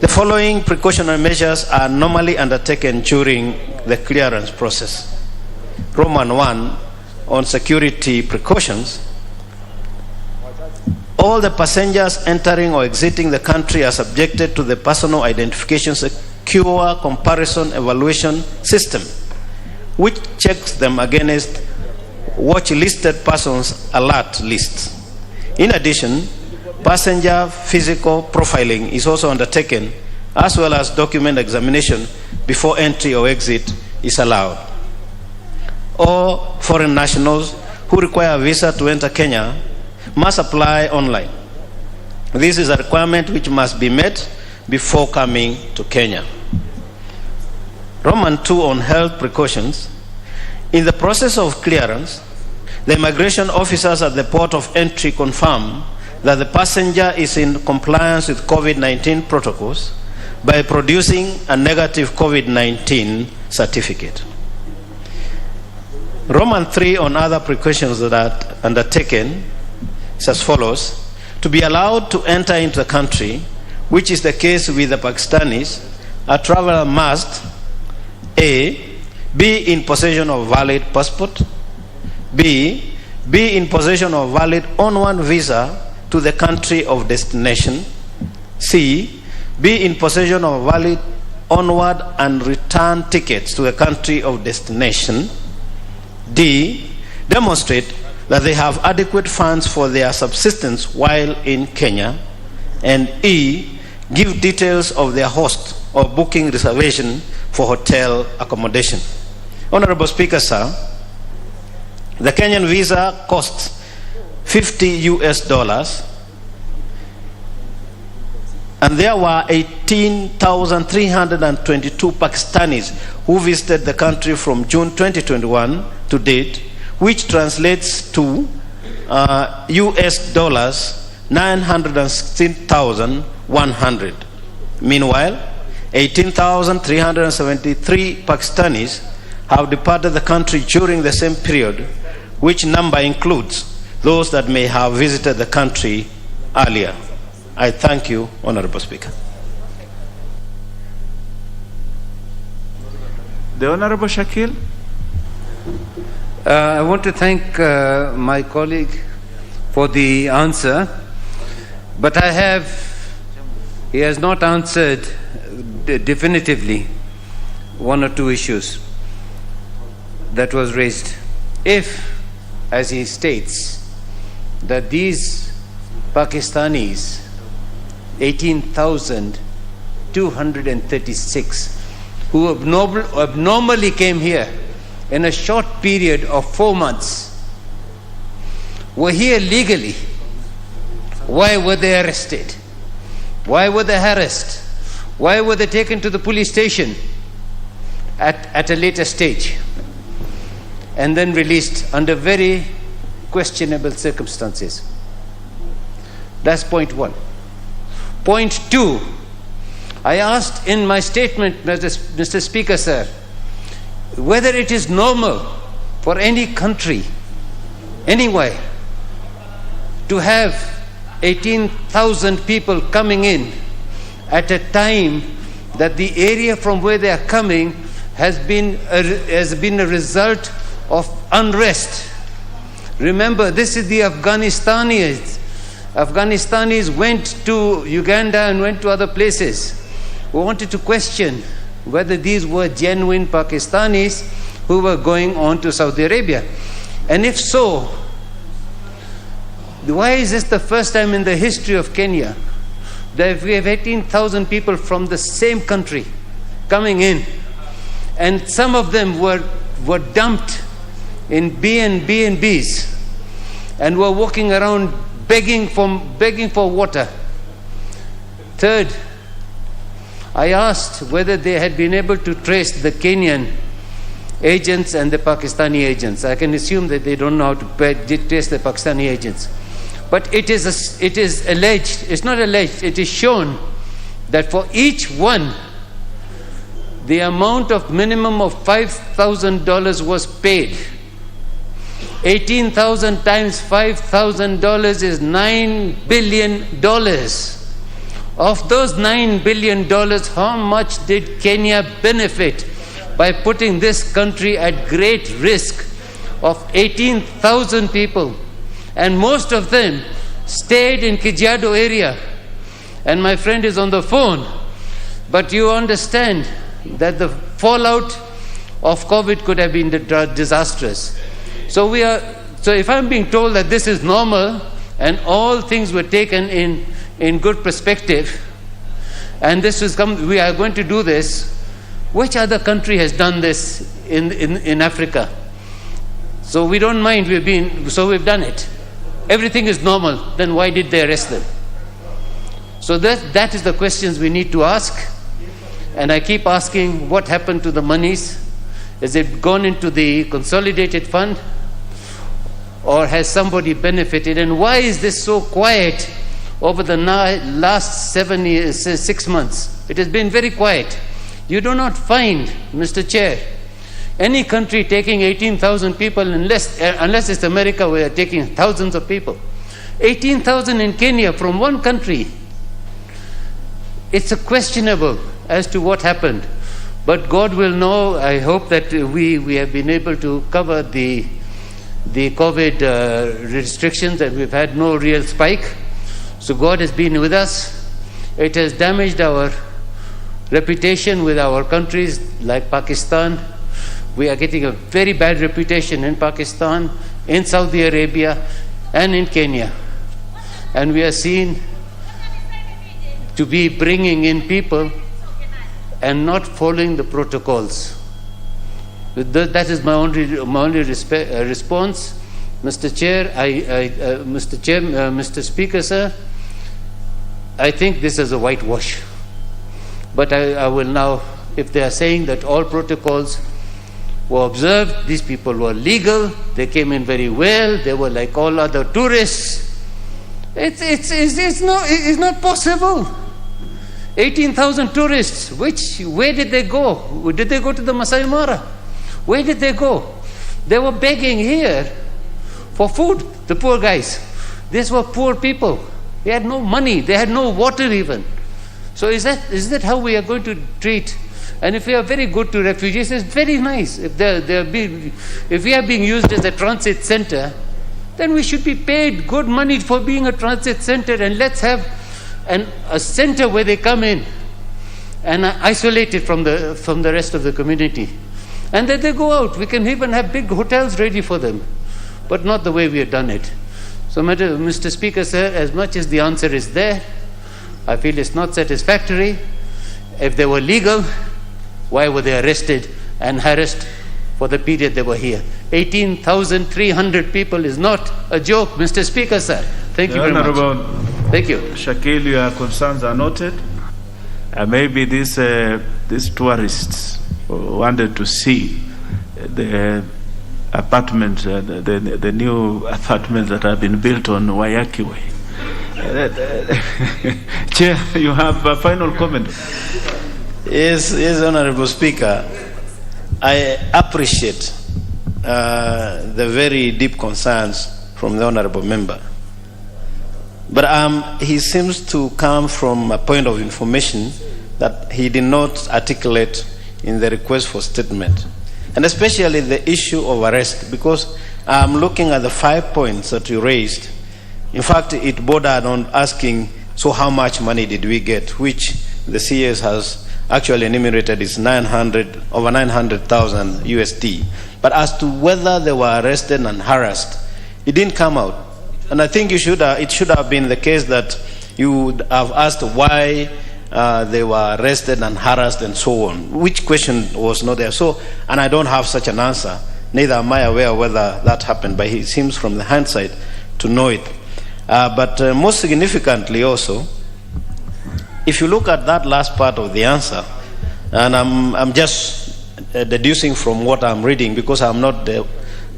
the following precautionary measures are normally undertaken during the clearance process. Roman 1 on security precautions. All the passengers entering or exiting the country are subjected to the personal identification secure comparison evaluation system, which checks them against watch-listed persons alert lists. In addition, passenger physical profiling is also undertaken, as well as document examination before entry or exit is allowed. All foreign nationals who require a visa to enter Kenya must apply online. This is a requirement which must be met before coming to Kenya. Roman 2 on health precautions. In the process of clearance, the immigration officers at the port of entry confirm that the passenger is in compliance with COVID-19 protocols by producing a negative COVID-19 certificate. Roman 3 on other precautions that are undertaken is as follows: to be allowed to enter into the country, which is the case with the Pakistanis, a traveler must A, be in possession of valid passport, B, be in possession of valid on-one visa to the country of destination, C, be in possession of valid onward and return tickets to the country of destination, D, demonstrate that they have adequate funds for their subsistence while in Kenya, and E, give details of their host or booking reservation for hotel accommodation. Honorable Speaker, sir, the Kenyan visa costs $50, and there were 18,322 Pakistanis who visited the country from June 2021 to date, which translates to $916,100. Meanwhile, 18,373 Pakistanis have departed the country during the same period, which number includes those that may have visited the country earlier. I thank you, Honorable Speaker. The Honorable Shakil. I want to thank my colleague for the answer, but he has not answered definitively one or two issues that was raised. If, as he states, that these Pakistanis, 18,236, who abnormally came here in a short period of 4 months, were here legally, why were they arrested? Why were they harassed? Why were they taken to the police station at a later stage and then released under very questionable circumstances? That's point one. Point two, I asked in my statement, Mr. Speaker, sir, whether it is normal for any country, anywhere, to have 18,000 people coming in at a time that the area from where they are coming has been a result of unrest. Remember, this is the Afghanis. Afghanis went to Uganda and went to other places. We wanted to question whether these were genuine Pakistanis who were going on to Saudi Arabia. And if so, Why is this the first time in the history of Kenya that we have 18,000 people from the same country coming in, and some of them were dumped in B&Bs and were walking around begging for water? Third, I asked whether they had been able to trace the Kenyan agents and the Pakistani agents. I can assume that they don't know how to trace the Pakistani agents. But it is alleged, it's not alleged, it is shown that for each one, the amount of minimum of $5,000 was paid. 18,000 times $5,000 is $9 billion. Of those $9 billion, how much did Kenya benefit by putting this country at great risk of 18,000 people? And most of them stayed in Kajiado area. And my friend is on the phone. But you understand that the fallout of COVID could have been disastrous. So if I'm being told that this is normal and all things were taken in good perspective, and we are going to do this, which other country has done this in Africa? So we don't mind, we've done it. Everything is normal, then why did they arrest them? So that is the questions we need to ask. And I keep asking, what happened to the monies? Is it gone into the consolidated fund? Or has somebody benefited? And why is this so quiet over the last 6 months? It has been very quiet. You do not find, Mr. Chair, any country taking 18,000 people unless it's America, where they're taking thousands of people. 18,000 in Kenya from one country. It's questionable as to what happened. But God will know. I hope that we have been able to cover the COVID restrictions, and we've had no real spike. So God has been with us. It has damaged our reputation with our countries like Pakistan. We are getting a very bad reputation in Pakistan, in Saudi Arabia, and in Kenya. And we are seen to be bringing in people and not following the protocols. That is my only response. Mr. Chair, Mr. Speaker, sir, I think this is a whitewash. But I will now, if they are saying that all protocols were observed, these people were legal, they came in very well, they were like all other tourists, it's not possible. 18,000 tourists, where did they go? Did they go to the Masai Mara? Where did they go? They were begging here for food, the poor guys. These were poor people. They had no money, they had no water even. So is that how we are going to treat? And if we are very good to refugees, it's very nice. If we are being used as a transit center, then we should be paid good money for being a transit center, and let's have a center where they come in and are isolated from the rest of the community. And then they go out. We can even have big hotels ready for them, but not the way we have done it. So, Mr. Speaker, sir, as much as the answer is there, I feel it's not satisfactory. If they were legal, why were they arrested and harassed for the period they were here? 18,300 people is not a joke, Mr. Speaker, sir. Thank you very much. Thank you. Shakil, your concerns are noted. Maybe these tourists wanted to see the apartments, the new apartments that have been built on Wayaki Way. Chair, you have a final comment. Yes, Honorable Speaker. I appreciate the very deep concerns from the Honorable Member. But he seems to come from a point of information that he did not articulate in the request for statement. And especially the issue of arrest, because I'm looking at the 5 points that you raised. In fact, it bordered on asking, so how much money did we get, which the CS has actually enumerated is over 900,000 USD. But as to whether they were arrested and harassed, it didn't come out. And I think it should have been the case that you would have asked why they were arrested and harassed and so on, which question was not there. So, and I don't have such an answer. Neither am I aware whether that happened, but he seems from the hindsight to know it. But most significantly also, if you look at that last part of the answer, and I'm just deducing from what I'm reading because I'm not the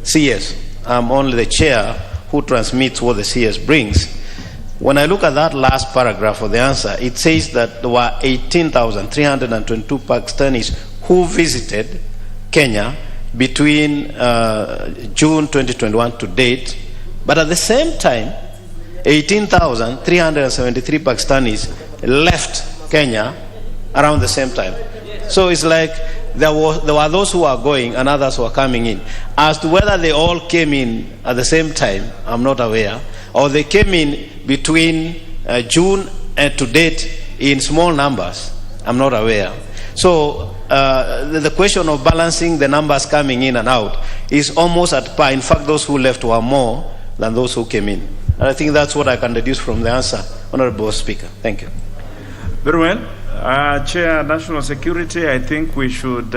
CS, I'm only the chair who transmits what the CS brings. When I look at that last paragraph of the answer, it says that there were 18,322 Pakistanis who visited Kenya between June 2021 to date, but at the same time, 18,373 Pakistanis left Kenya around the same time. So it's like there were those who were going and others were coming in. As to whether they all came in at the same time, I'm not aware, or they came in between June and to date in small numbers, I'm not aware. So the question of balancing the numbers coming in and out is almost at par. In fact, those who left were more than those who came in. And I think that's what I can deduce from the answer, Honorable Speaker. Thank you. Very well. Chair, National Security, I think we should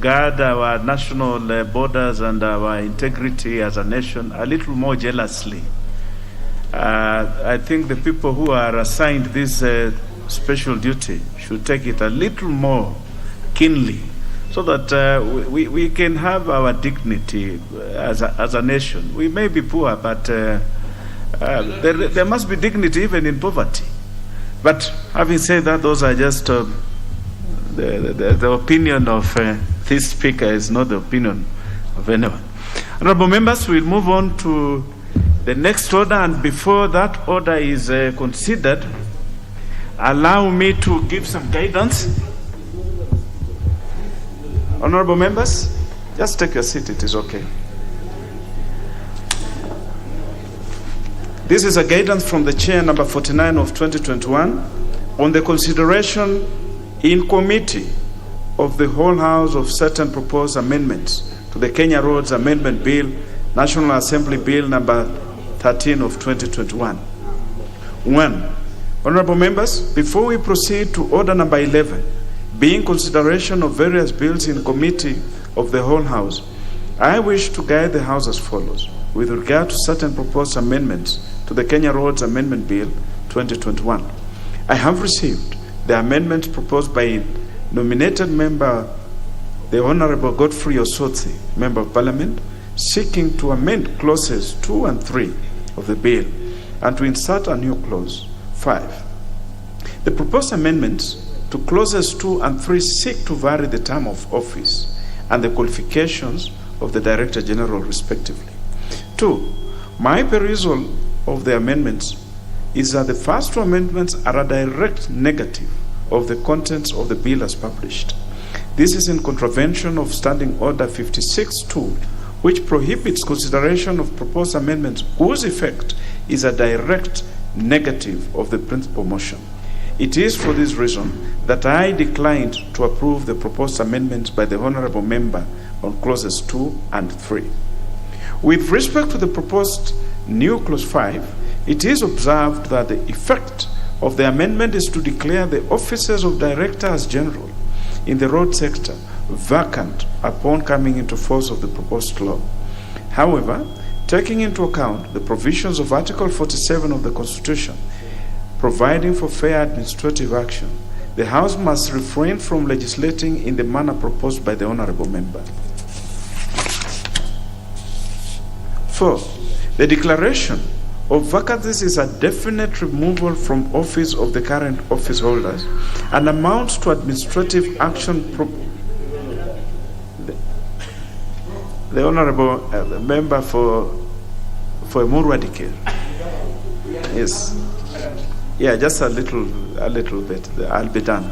guard our national borders and our integrity as a nation a little more jealously. I think the people who are assigned this special duty should take it a little more keenly so that we can have our dignity as a nation. We may be poor, but there must be dignity even in poverty. But having said that, those are just the opinion of this speaker is not the opinion of anyone. Honorable members, we'll move on to the next order, and before that order is considered, allow me to give some guidance. Honorable members, just take your seat, it is okay. This is a guidance from the Chair number 49 of 2021 on the consideration in committee of the whole House of certain proposed amendments to the Kenya Roads Amendment Bill, National Assembly Bill number 13 of 2021. 1. Honorable members, before we proceed to order number 11, being consideration of various bills in committee of the whole House, I wish to guide the House as follows. With regard to certain proposed amendments to the Kenya Roads Amendment Bill 2021, I have received the amendments proposed by nominated member, the Honorable Godfrey Osotsi, Member of Parliament, seeking to amend clauses 2 and 3 of the bill and to insert a new clause 5. The proposed amendments to clauses 2 and 3 seek to vary the term of office and the qualifications of the Director General respectively. 2. My perusal of the amendments is that the first two amendments are a direct negative of the contents of the bill as published. This is in contravention of Standing Order 56.2, which prohibits consideration of proposed amendments whose effect is a direct negative of the principal motion. It is for this reason that I declined to approve the proposed amendments by the Honorable Member on clauses 2 and 3. With respect to the proposed new clause 5, it is observed that the effect of the amendment is to declare the offices of Directors General in the road sector vacant upon coming into force of the proposed law. However, taking into account the provisions of Article 47 of the Constitution providing for fair administrative action, the House must refrain from legislating in the manner proposed by the Honorable Member. 4. The declaration of vacancies is a definite removal from office of the current office holders and amounts to administrative action. The Honorable Member for Emurua Dikir. Yes. Yeah, just a little bit. I'll be done.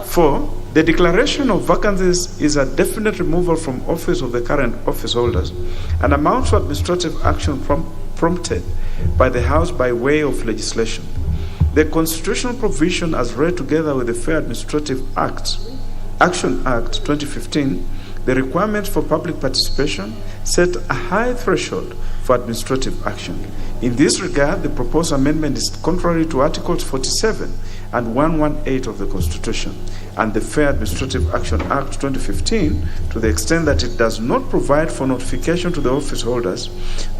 4. The declaration of vacancies is a definite removal from office of the current office holders and amounts to administrative action prompted by the House by way of legislation. The constitutional provision as read together with the Fair Administrative Action Act 2015, the requirements for public participation, set a high threshold for administrative action. In this regard, the proposed amendment is contrary to Articles 47 and 118 of the Constitution and the Fair Administrative Action Act 2015 to the extent that it does not provide for notification to the office holders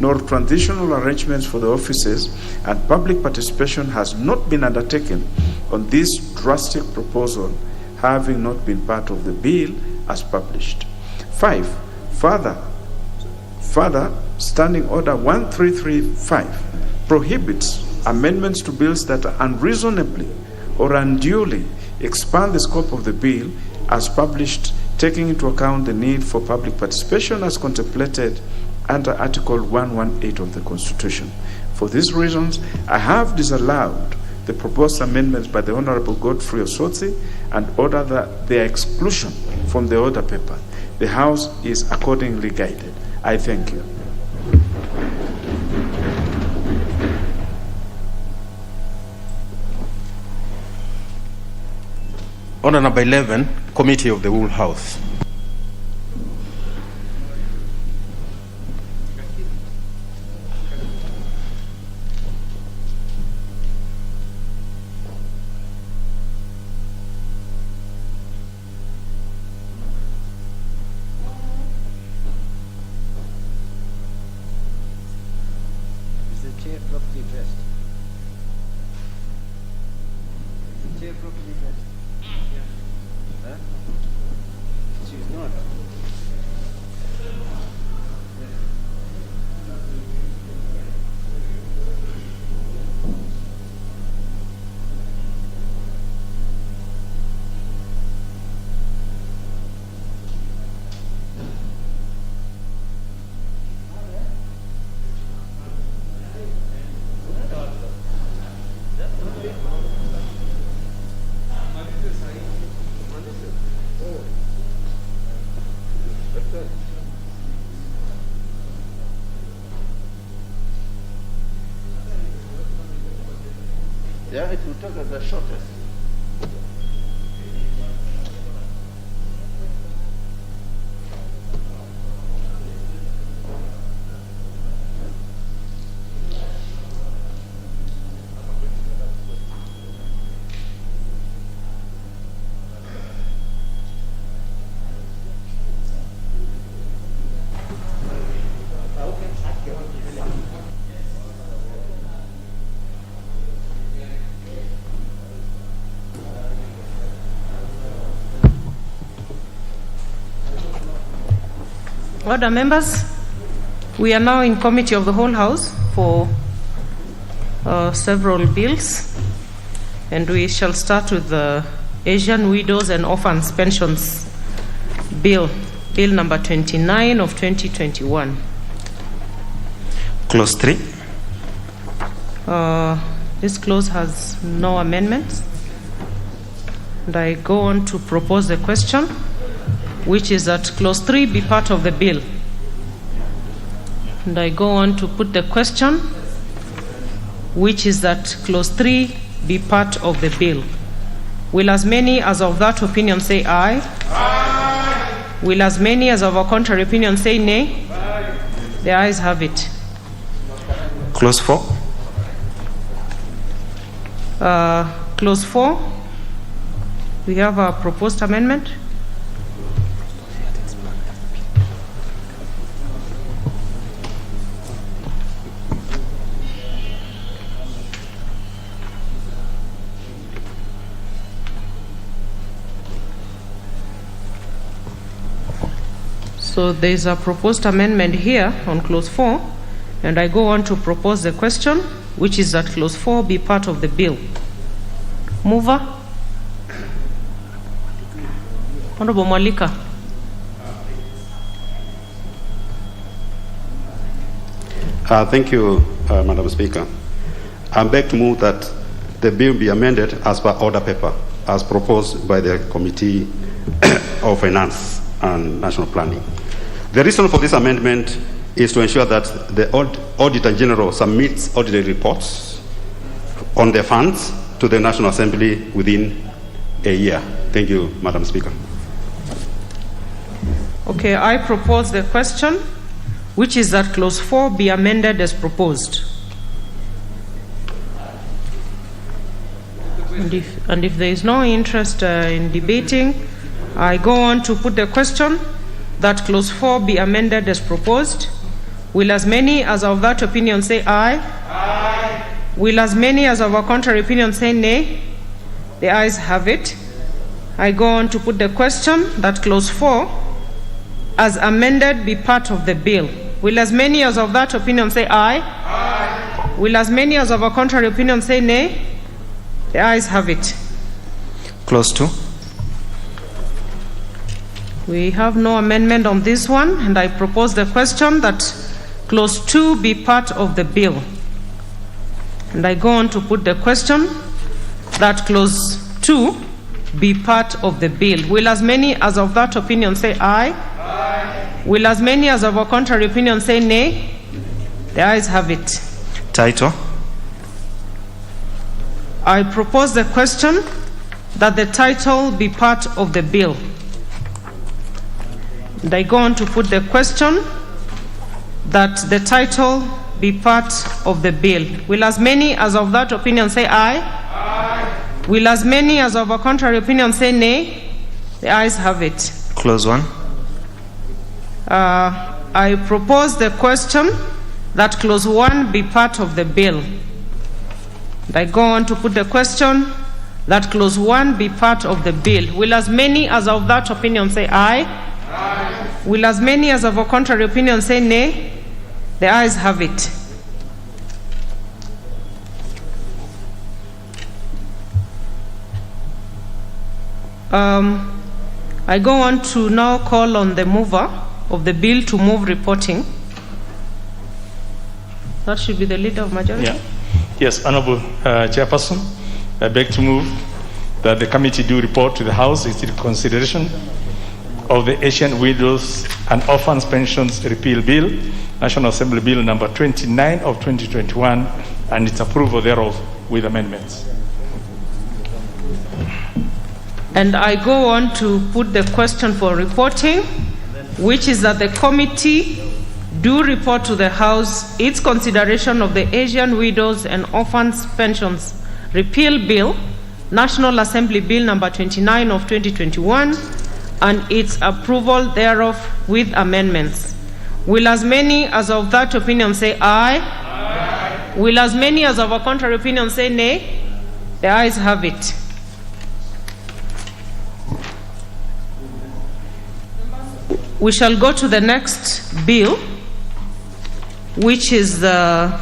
nor transitional arrangements for the offices, and public participation has not been undertaken on this drastic proposal, having not been part of the bill as published. 5. Further, Standing Order 1335 prohibits amendments to bills that unreasonably or unduly expand the scope of the bill as published, taking into account the need for public participation as contemplated under Article 118 of the Constitution. For these reasons, I have disallowed the proposed amendments by the Honorable Godfrey Osotsi and order that their exclusion from the order paper. The House is accordingly guided. I thank you. Order number 11, Committee of the Whole House. Is the chair properly dressed? Is the chair properly dressed? Huh? She's not. Yeah, it will take us the shortest. Order, members. We are now in Committee of the Whole House for several bills, and we shall start with the Asian Widows and Orphans Pensions Bill, Bill number 29 of 2021. Clause 3. This clause has no amendments. And I go on to propose the question, which is that clause 3 be part of the bill. And I go on to put the question, which is that clause 3 be part of the bill. Will as many as of that opinion say aye? Aye. Will as many as of a contrary opinion say nay? Aye. The ayes have it. Clause 4. Clause 4, we have a proposed amendment. So there is a proposed amendment here on clause 4, and I go on to propose the question, which is that clause 4 be part of the bill. Mover? Honorable Mwalika. Thank you, Madam Speaker. I beg to move that the bill be amended as per order paper, as proposed by the Committee of Finance and National Planning. The reason for this amendment is to ensure that the Auditor General submits audited reports on the funds to the National Assembly within a year. Thank you, Madam Speaker. Okay, I propose the question, which is that clause 4 be amended as proposed. And if there is no interest in debating, I go on to put the question that clause 4 be amended as proposed. Will as many as of that opinion say aye? Aye. Will as many as of a contrary opinion say nay? The ayes have it. I go on to put the question that clause 4 as amended be part of the bill. Will as many as of that opinion say aye? Aye. Will as many as of a contrary opinion say nay? The ayes have it. Clause 2. We have no amendment on this one, and I propose the question that clause 2 be part of the bill. And I go on to put the question that clause 2 be part of the bill. Will as many as of that opinion say aye? Aye. Will as many as of a contrary opinion say nay? The ayes have it. Title. I propose the question that the title be part of the bill. And I go on to put the question that the title be part of the bill. Will as many as of that opinion say aye? Aye. Will as many as of a contrary opinion say nay? The ayes have it. Clause 1. I propose the question that clause 1 be part of the bill. And I go on to put the question that clause 1 be part of the bill. Will as many as of that opinion say aye? Aye. Will as many as of a contrary opinion say nay? The ayes have it. I go on to now call on the mover of the bill to move reporting. That should be the leader of majority. Yeah. Yes, Honorable Chairperson, I beg to move that the committee do report to the House its consideration of the Asian Widows and Orphans Pensions Repeal Bill, National Assembly Bill number 29 of 2021, and its approval thereof with amendments. And I go on to put the question for reporting, which is that the committee do report to the House its consideration of the Asian Widows and Orphans Pensions Repeal Bill, National Assembly Bill number 29 of 2021, and its approval thereof with amendments. Will as many as of that opinion say aye? Aye. Will as many as of a contrary opinion say nay? The ayes have it. We shall go to the next bill, which is the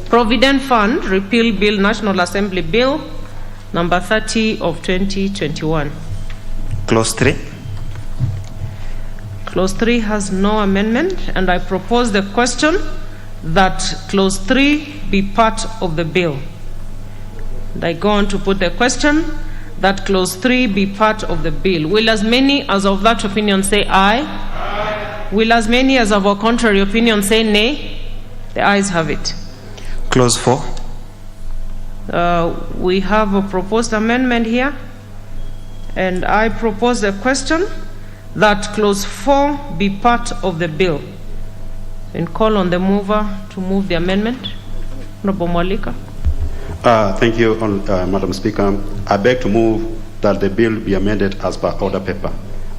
Provident Fund Repeal Bill, National Assembly Bill, number 30 of 2021. Clause 3. Clause 3 has no amendment, and I propose the question that Clause 3 be part of the bill. And I go on to put the question that Clause 3 be part of the bill. Will as many as of that opinion say aye? Aye. Will as many as of a contrary opinion say nay? The ayes have it. Clause 4. We have a proposed amendment here, and I propose the question that Clause 4 be part of the bill. And call on the mover to move the amendment. Honorable Mwalika. Thank you, Madam Speaker. I beg to move that the bill be amended as per order paper,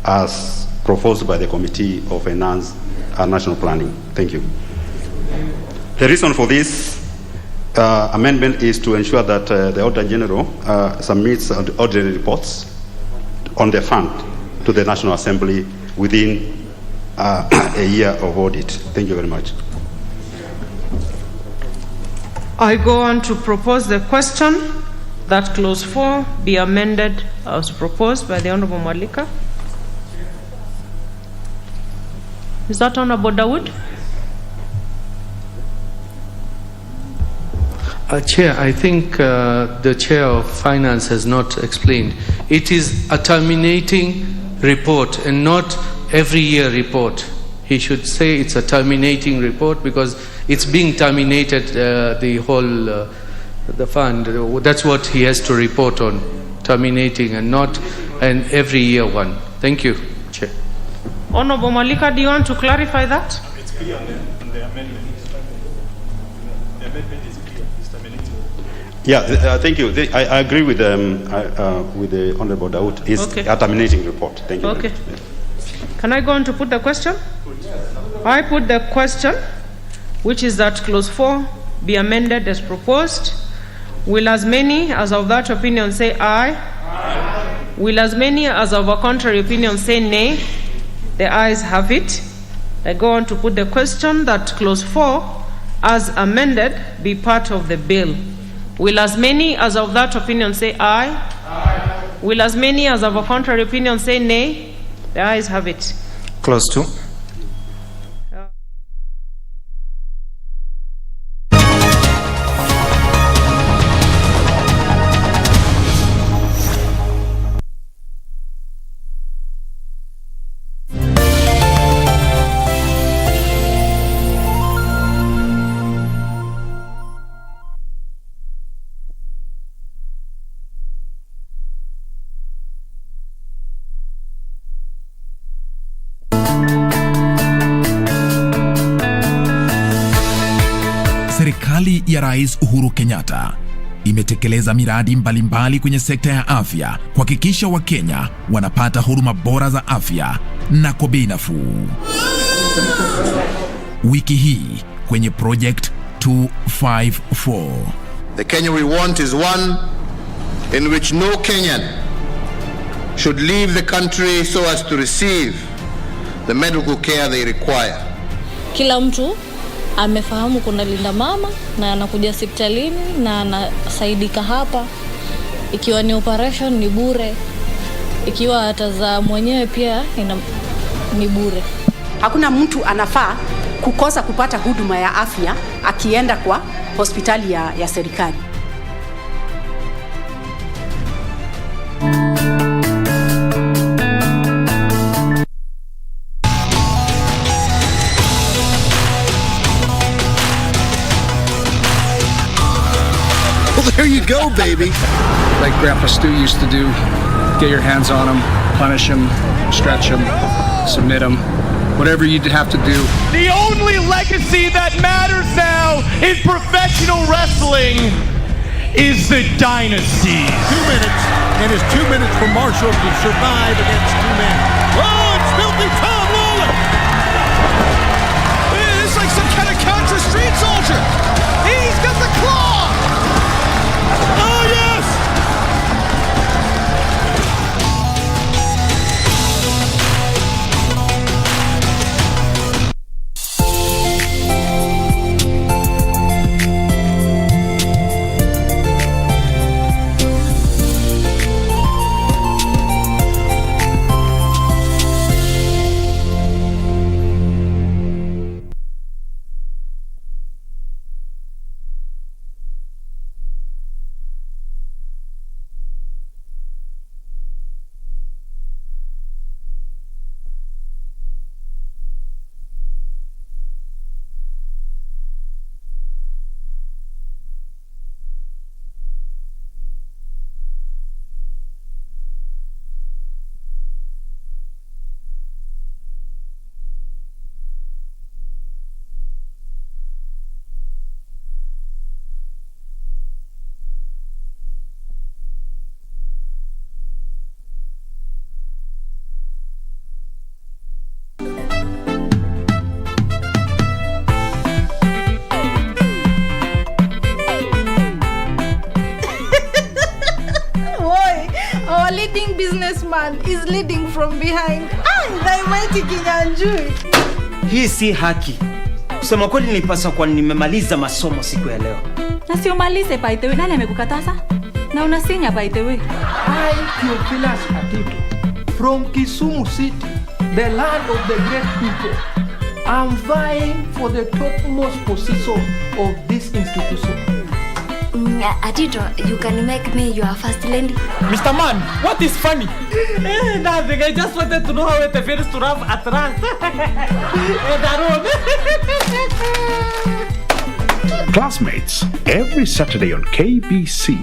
as proposed by the Committee of Finance and National Planning. Thank you. The reason for this amendment is to ensure that the Auditor General submits ordinary reports on the fund to the National Assembly within a year of audit. Thank you very much. I go on to propose the question that Clause 4 be amended as proposed by the Honorable Mwalika. Is that Honorable Dawood? Chair, I think the Chair of Finance has not explained. It is a terminating report and not every year report. He should say it's a terminating report because it's being terminated, the whole the fund. That's what he has to report on, terminating, and not an every year one. Thank you, Chair. Honorable Mwalika, do you want to clarify that? clear on the amendment. The amendment is clear. It's terminating. Yeah, thank you. I agree with the Honorable Daoud. It's a terminating report. Thank you. Okay. Can I go on to put the question? I put the question, which is that clause 4 be amended as proposed. Will as many as of that opinion say aye? Aye. Will as many as of a contrary opinion say nay? The ayes have it. I go on to put the question that clause 4 as amended be part of the bill. Will as many as of that opinion say aye? Aye. Will as many as of a contrary opinion say nay? The ayes have it. Clause 2. Serikali ya Rais Uhuru Kenyatta imetekeleza miradi mbalimbali kwenye sekta ya afya kuhakikisha Wakenya wanapata huduma bora za afya na kwa bei nafuu. Wiki hii kwenye Project 254. The Kenya we want is one in which no Kenyan should leave the country so as to receive the medical care they require. Kila mtu amefahamu kuna linda mama na anakuja hospitalini na anasaidika hapa. Ikiwa ni operation ni bure. Ikiwa atazaa mwenyewe pia ni bure. Hakuna mtu anafaa kukosa kupata huduma ya afya akienda kwa hospitali ya serikali. Well, there you go, baby. Like Grandpa Stu used to do, get your hands on him, punish him, stretch him, submit him, whatever you'd have to do. The only legacy that matters now in professional wrestling is the dynasty. 2 minutes, and it's 2 minutes for Marshall to survive against 2 men. Oh, it's filthy Tom Lawler! It's like some kind of Contra street soldier. He's got the claw. Oh, yes! Our leading businessman is leading from behind. Daimati Kinyanjui. Hii si haki. Kusema kweli nilipaswa kwa nimemaliza masomo siku ya leo. Na sio malize by the way, nani amekukataza? Na unasinya by the way. I, Theophilus Atito, from Kisumu City, the land of the great people, I'm vying for the topmost position of this institution. Atito, you can make me your first lady. Mr. Man, what is funny? Nothing, I just wanted to know how it feels to have a trance. Classmates, every Saturday on KBC.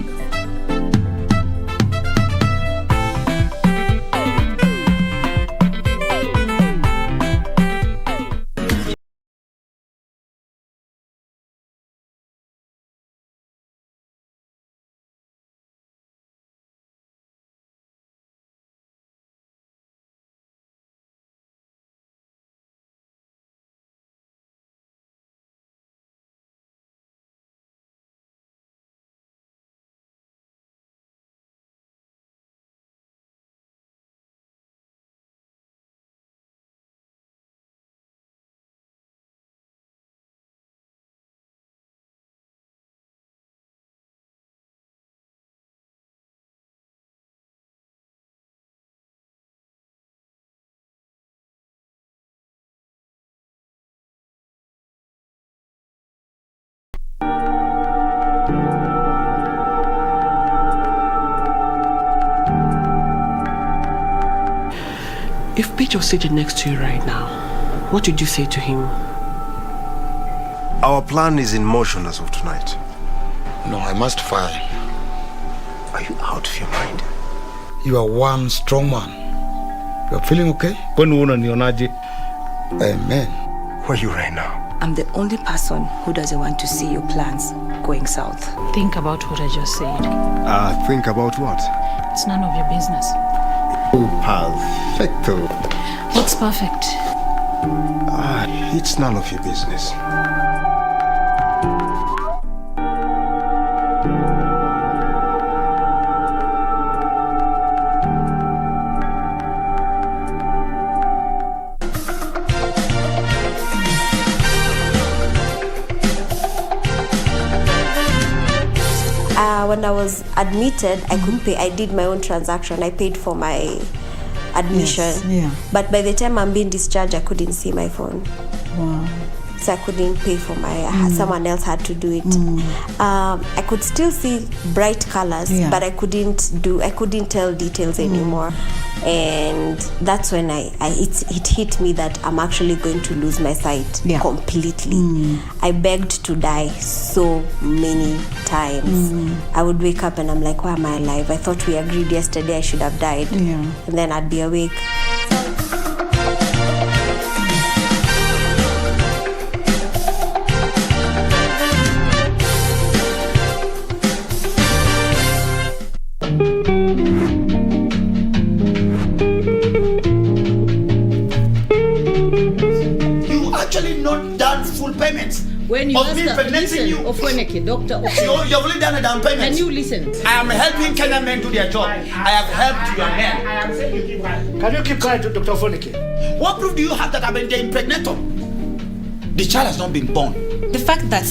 If Pete was sitting next to you right now, what would you say to him? Our plan is in motion as of tonight. No, I must fire. Are you out of your mind? You are one strong man. You are feeling okay? Amen. Where are you right now? I'm the only person who doesn't want to see your plans going south. Think about what I just said. Think about what? It's none of your business. Perfecto. What's perfect? It's none of your business. When I was admitted, I could pay. I did my own transaction. I paid for my admission. Yes, yeah. But by the time I'm being discharged, I couldn't see my phone. Wow. So I couldn't pay for my. Someone else had to do it. I could still see bright colors, but I couldn't tell details anymore. And that's when it hit me that I'm actually going to lose my sight completely. I begged to die so many times. I would wake up and I'm like, why am I alive? I thought we agreed yesterday I should have died. And then I'd be awake. Not done full payments. When you of me impregnating you. Of when a doctor. You've only done a down payment. Can you listen? I am helping Kenyan men do their job. I have helped your men. I am saying you keep quiet. Can you keep quiet, Dr. Fonike? What proof do you have that I've been the impregnator? The child has not been born. The fact that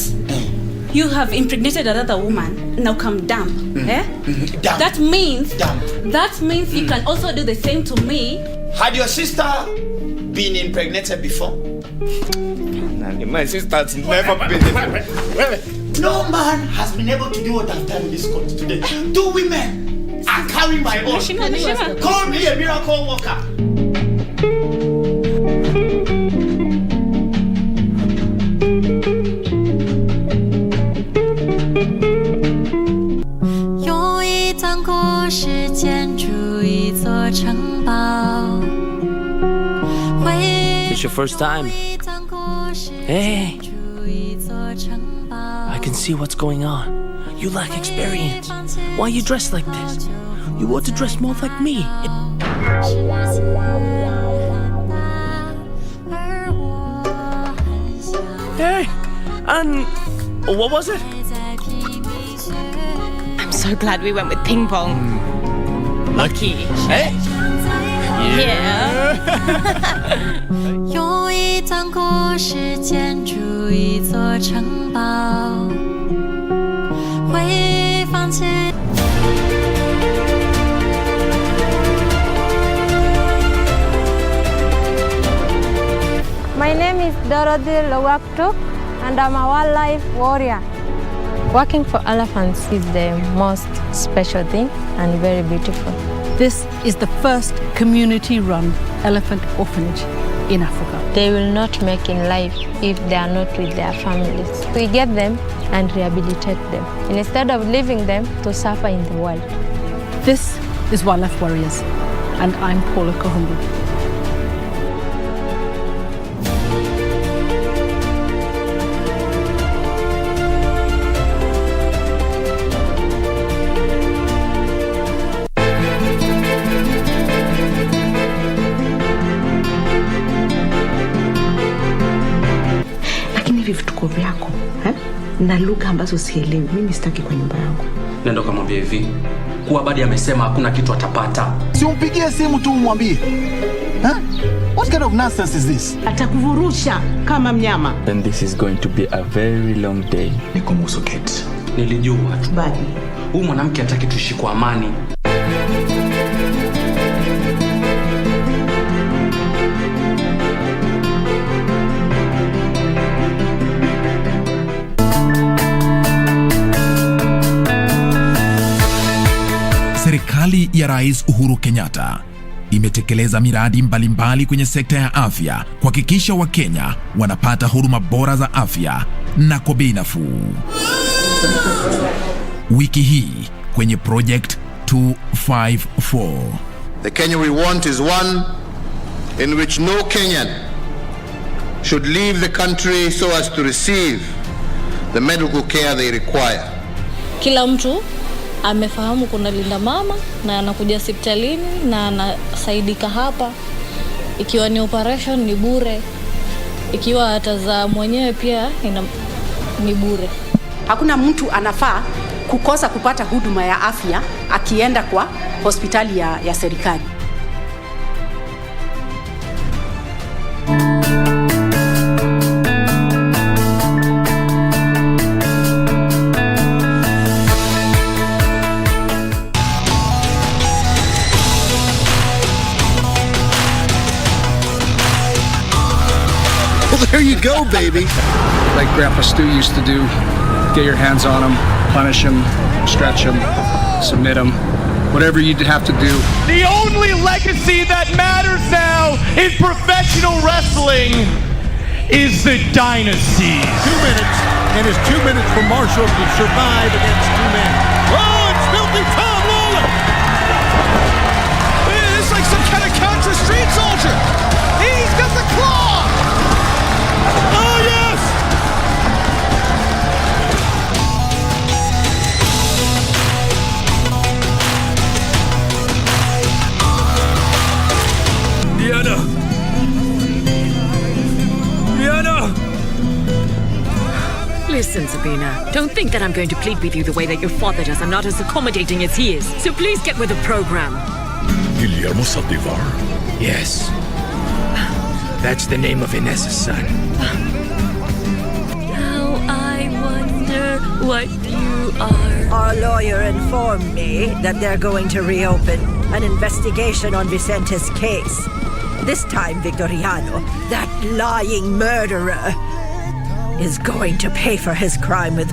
you have impregnated another woman now come damp. Damp. That means you can also do the same to me. Had your sister been impregnated before? My sister's never been. No man has been able to do what I've done in this court today. 2 women are carrying my own. Call me a miracle worker. It's your first time. Hey, I can see what's going on. You lack experience. Why are you dressed like this? You ought to dress more like me. Hey, and what was it? I'm so glad we went with ping pong. Lucky. Hey? Yeah. 用一段故事建筑一座城堡，会放弃。My name is Dorothy Lowakto, and I'm a wildlife warrior. Working for elephants is the most special thing and very beautiful. This is the first community-run elephant orphanage in Africa. They will not make in life if they are not with their families. We get them and rehabilitate them, instead of leaving them to suffer in the wild. This is Wildlife Warriors, and I'm Paula Kahumbu. Vituko vyako na lugha ambazo sielewi, mimi sitaki kwa nyumba yangu. Nenda kamwambia hivi kuwa Badi amesema hakuna kitu atapata. Si umpigie simu tu umwambie. What kind of nonsense is this? Atakuvurusha kama mnyama. And this is going to be a very long day. Nikomuso Kate. Nilijua tu Badi. Huyu mwanamke hataki tuishi kwa amani. Serikali ya Rais Uhuru Kenyatta imetekeleza miradi mbalimbali kwenye sekta ya afya kuhakikisha Wakenya wanapata huduma bora za afya na kwa bei nafuu. Wiki hii kwenye Project 254. The Kenya we want is one in which no Kenyan should leave the country so as to receive the medical care they require. Kila mtu amefahamu kuna linda mama na anakuja hospitalini na anasaidika hapa. Ikiwa ni operation ni bure. Ikiwa atazaa mwenyewe pia ni bure. Hakuna mtu anafaa kukosa kupata huduma ya afya akienda kwa hospitali ya serikali. Well, there you go, baby. Like Grandpa Stu used to do, get your hands on him, punish him, stretch him, submit him, whatever you'd have to do. The only legacy that matters now in professional wrestling is the dynasty. 2 minutes, and it's 2 minutes for Marshall to survive against 2 men. Oh, it's filthy Tom Lawler! It's like some kind of Contra street soldier. He's got the claw. Oh, yes! Diana! Diana! Listen, Sabina, don't think that I'm going to plead with you the way that your father does. I'm not as accommodating as he is. So please get with the program. Guillermo Saldivar? Yes. That's the name of Inez's son. Now I wonder what you are. Our lawyer informed me that they're going to reopen an investigation on Vicente's case. This time, Victoriano, that lying murderer, is going to pay for his crime with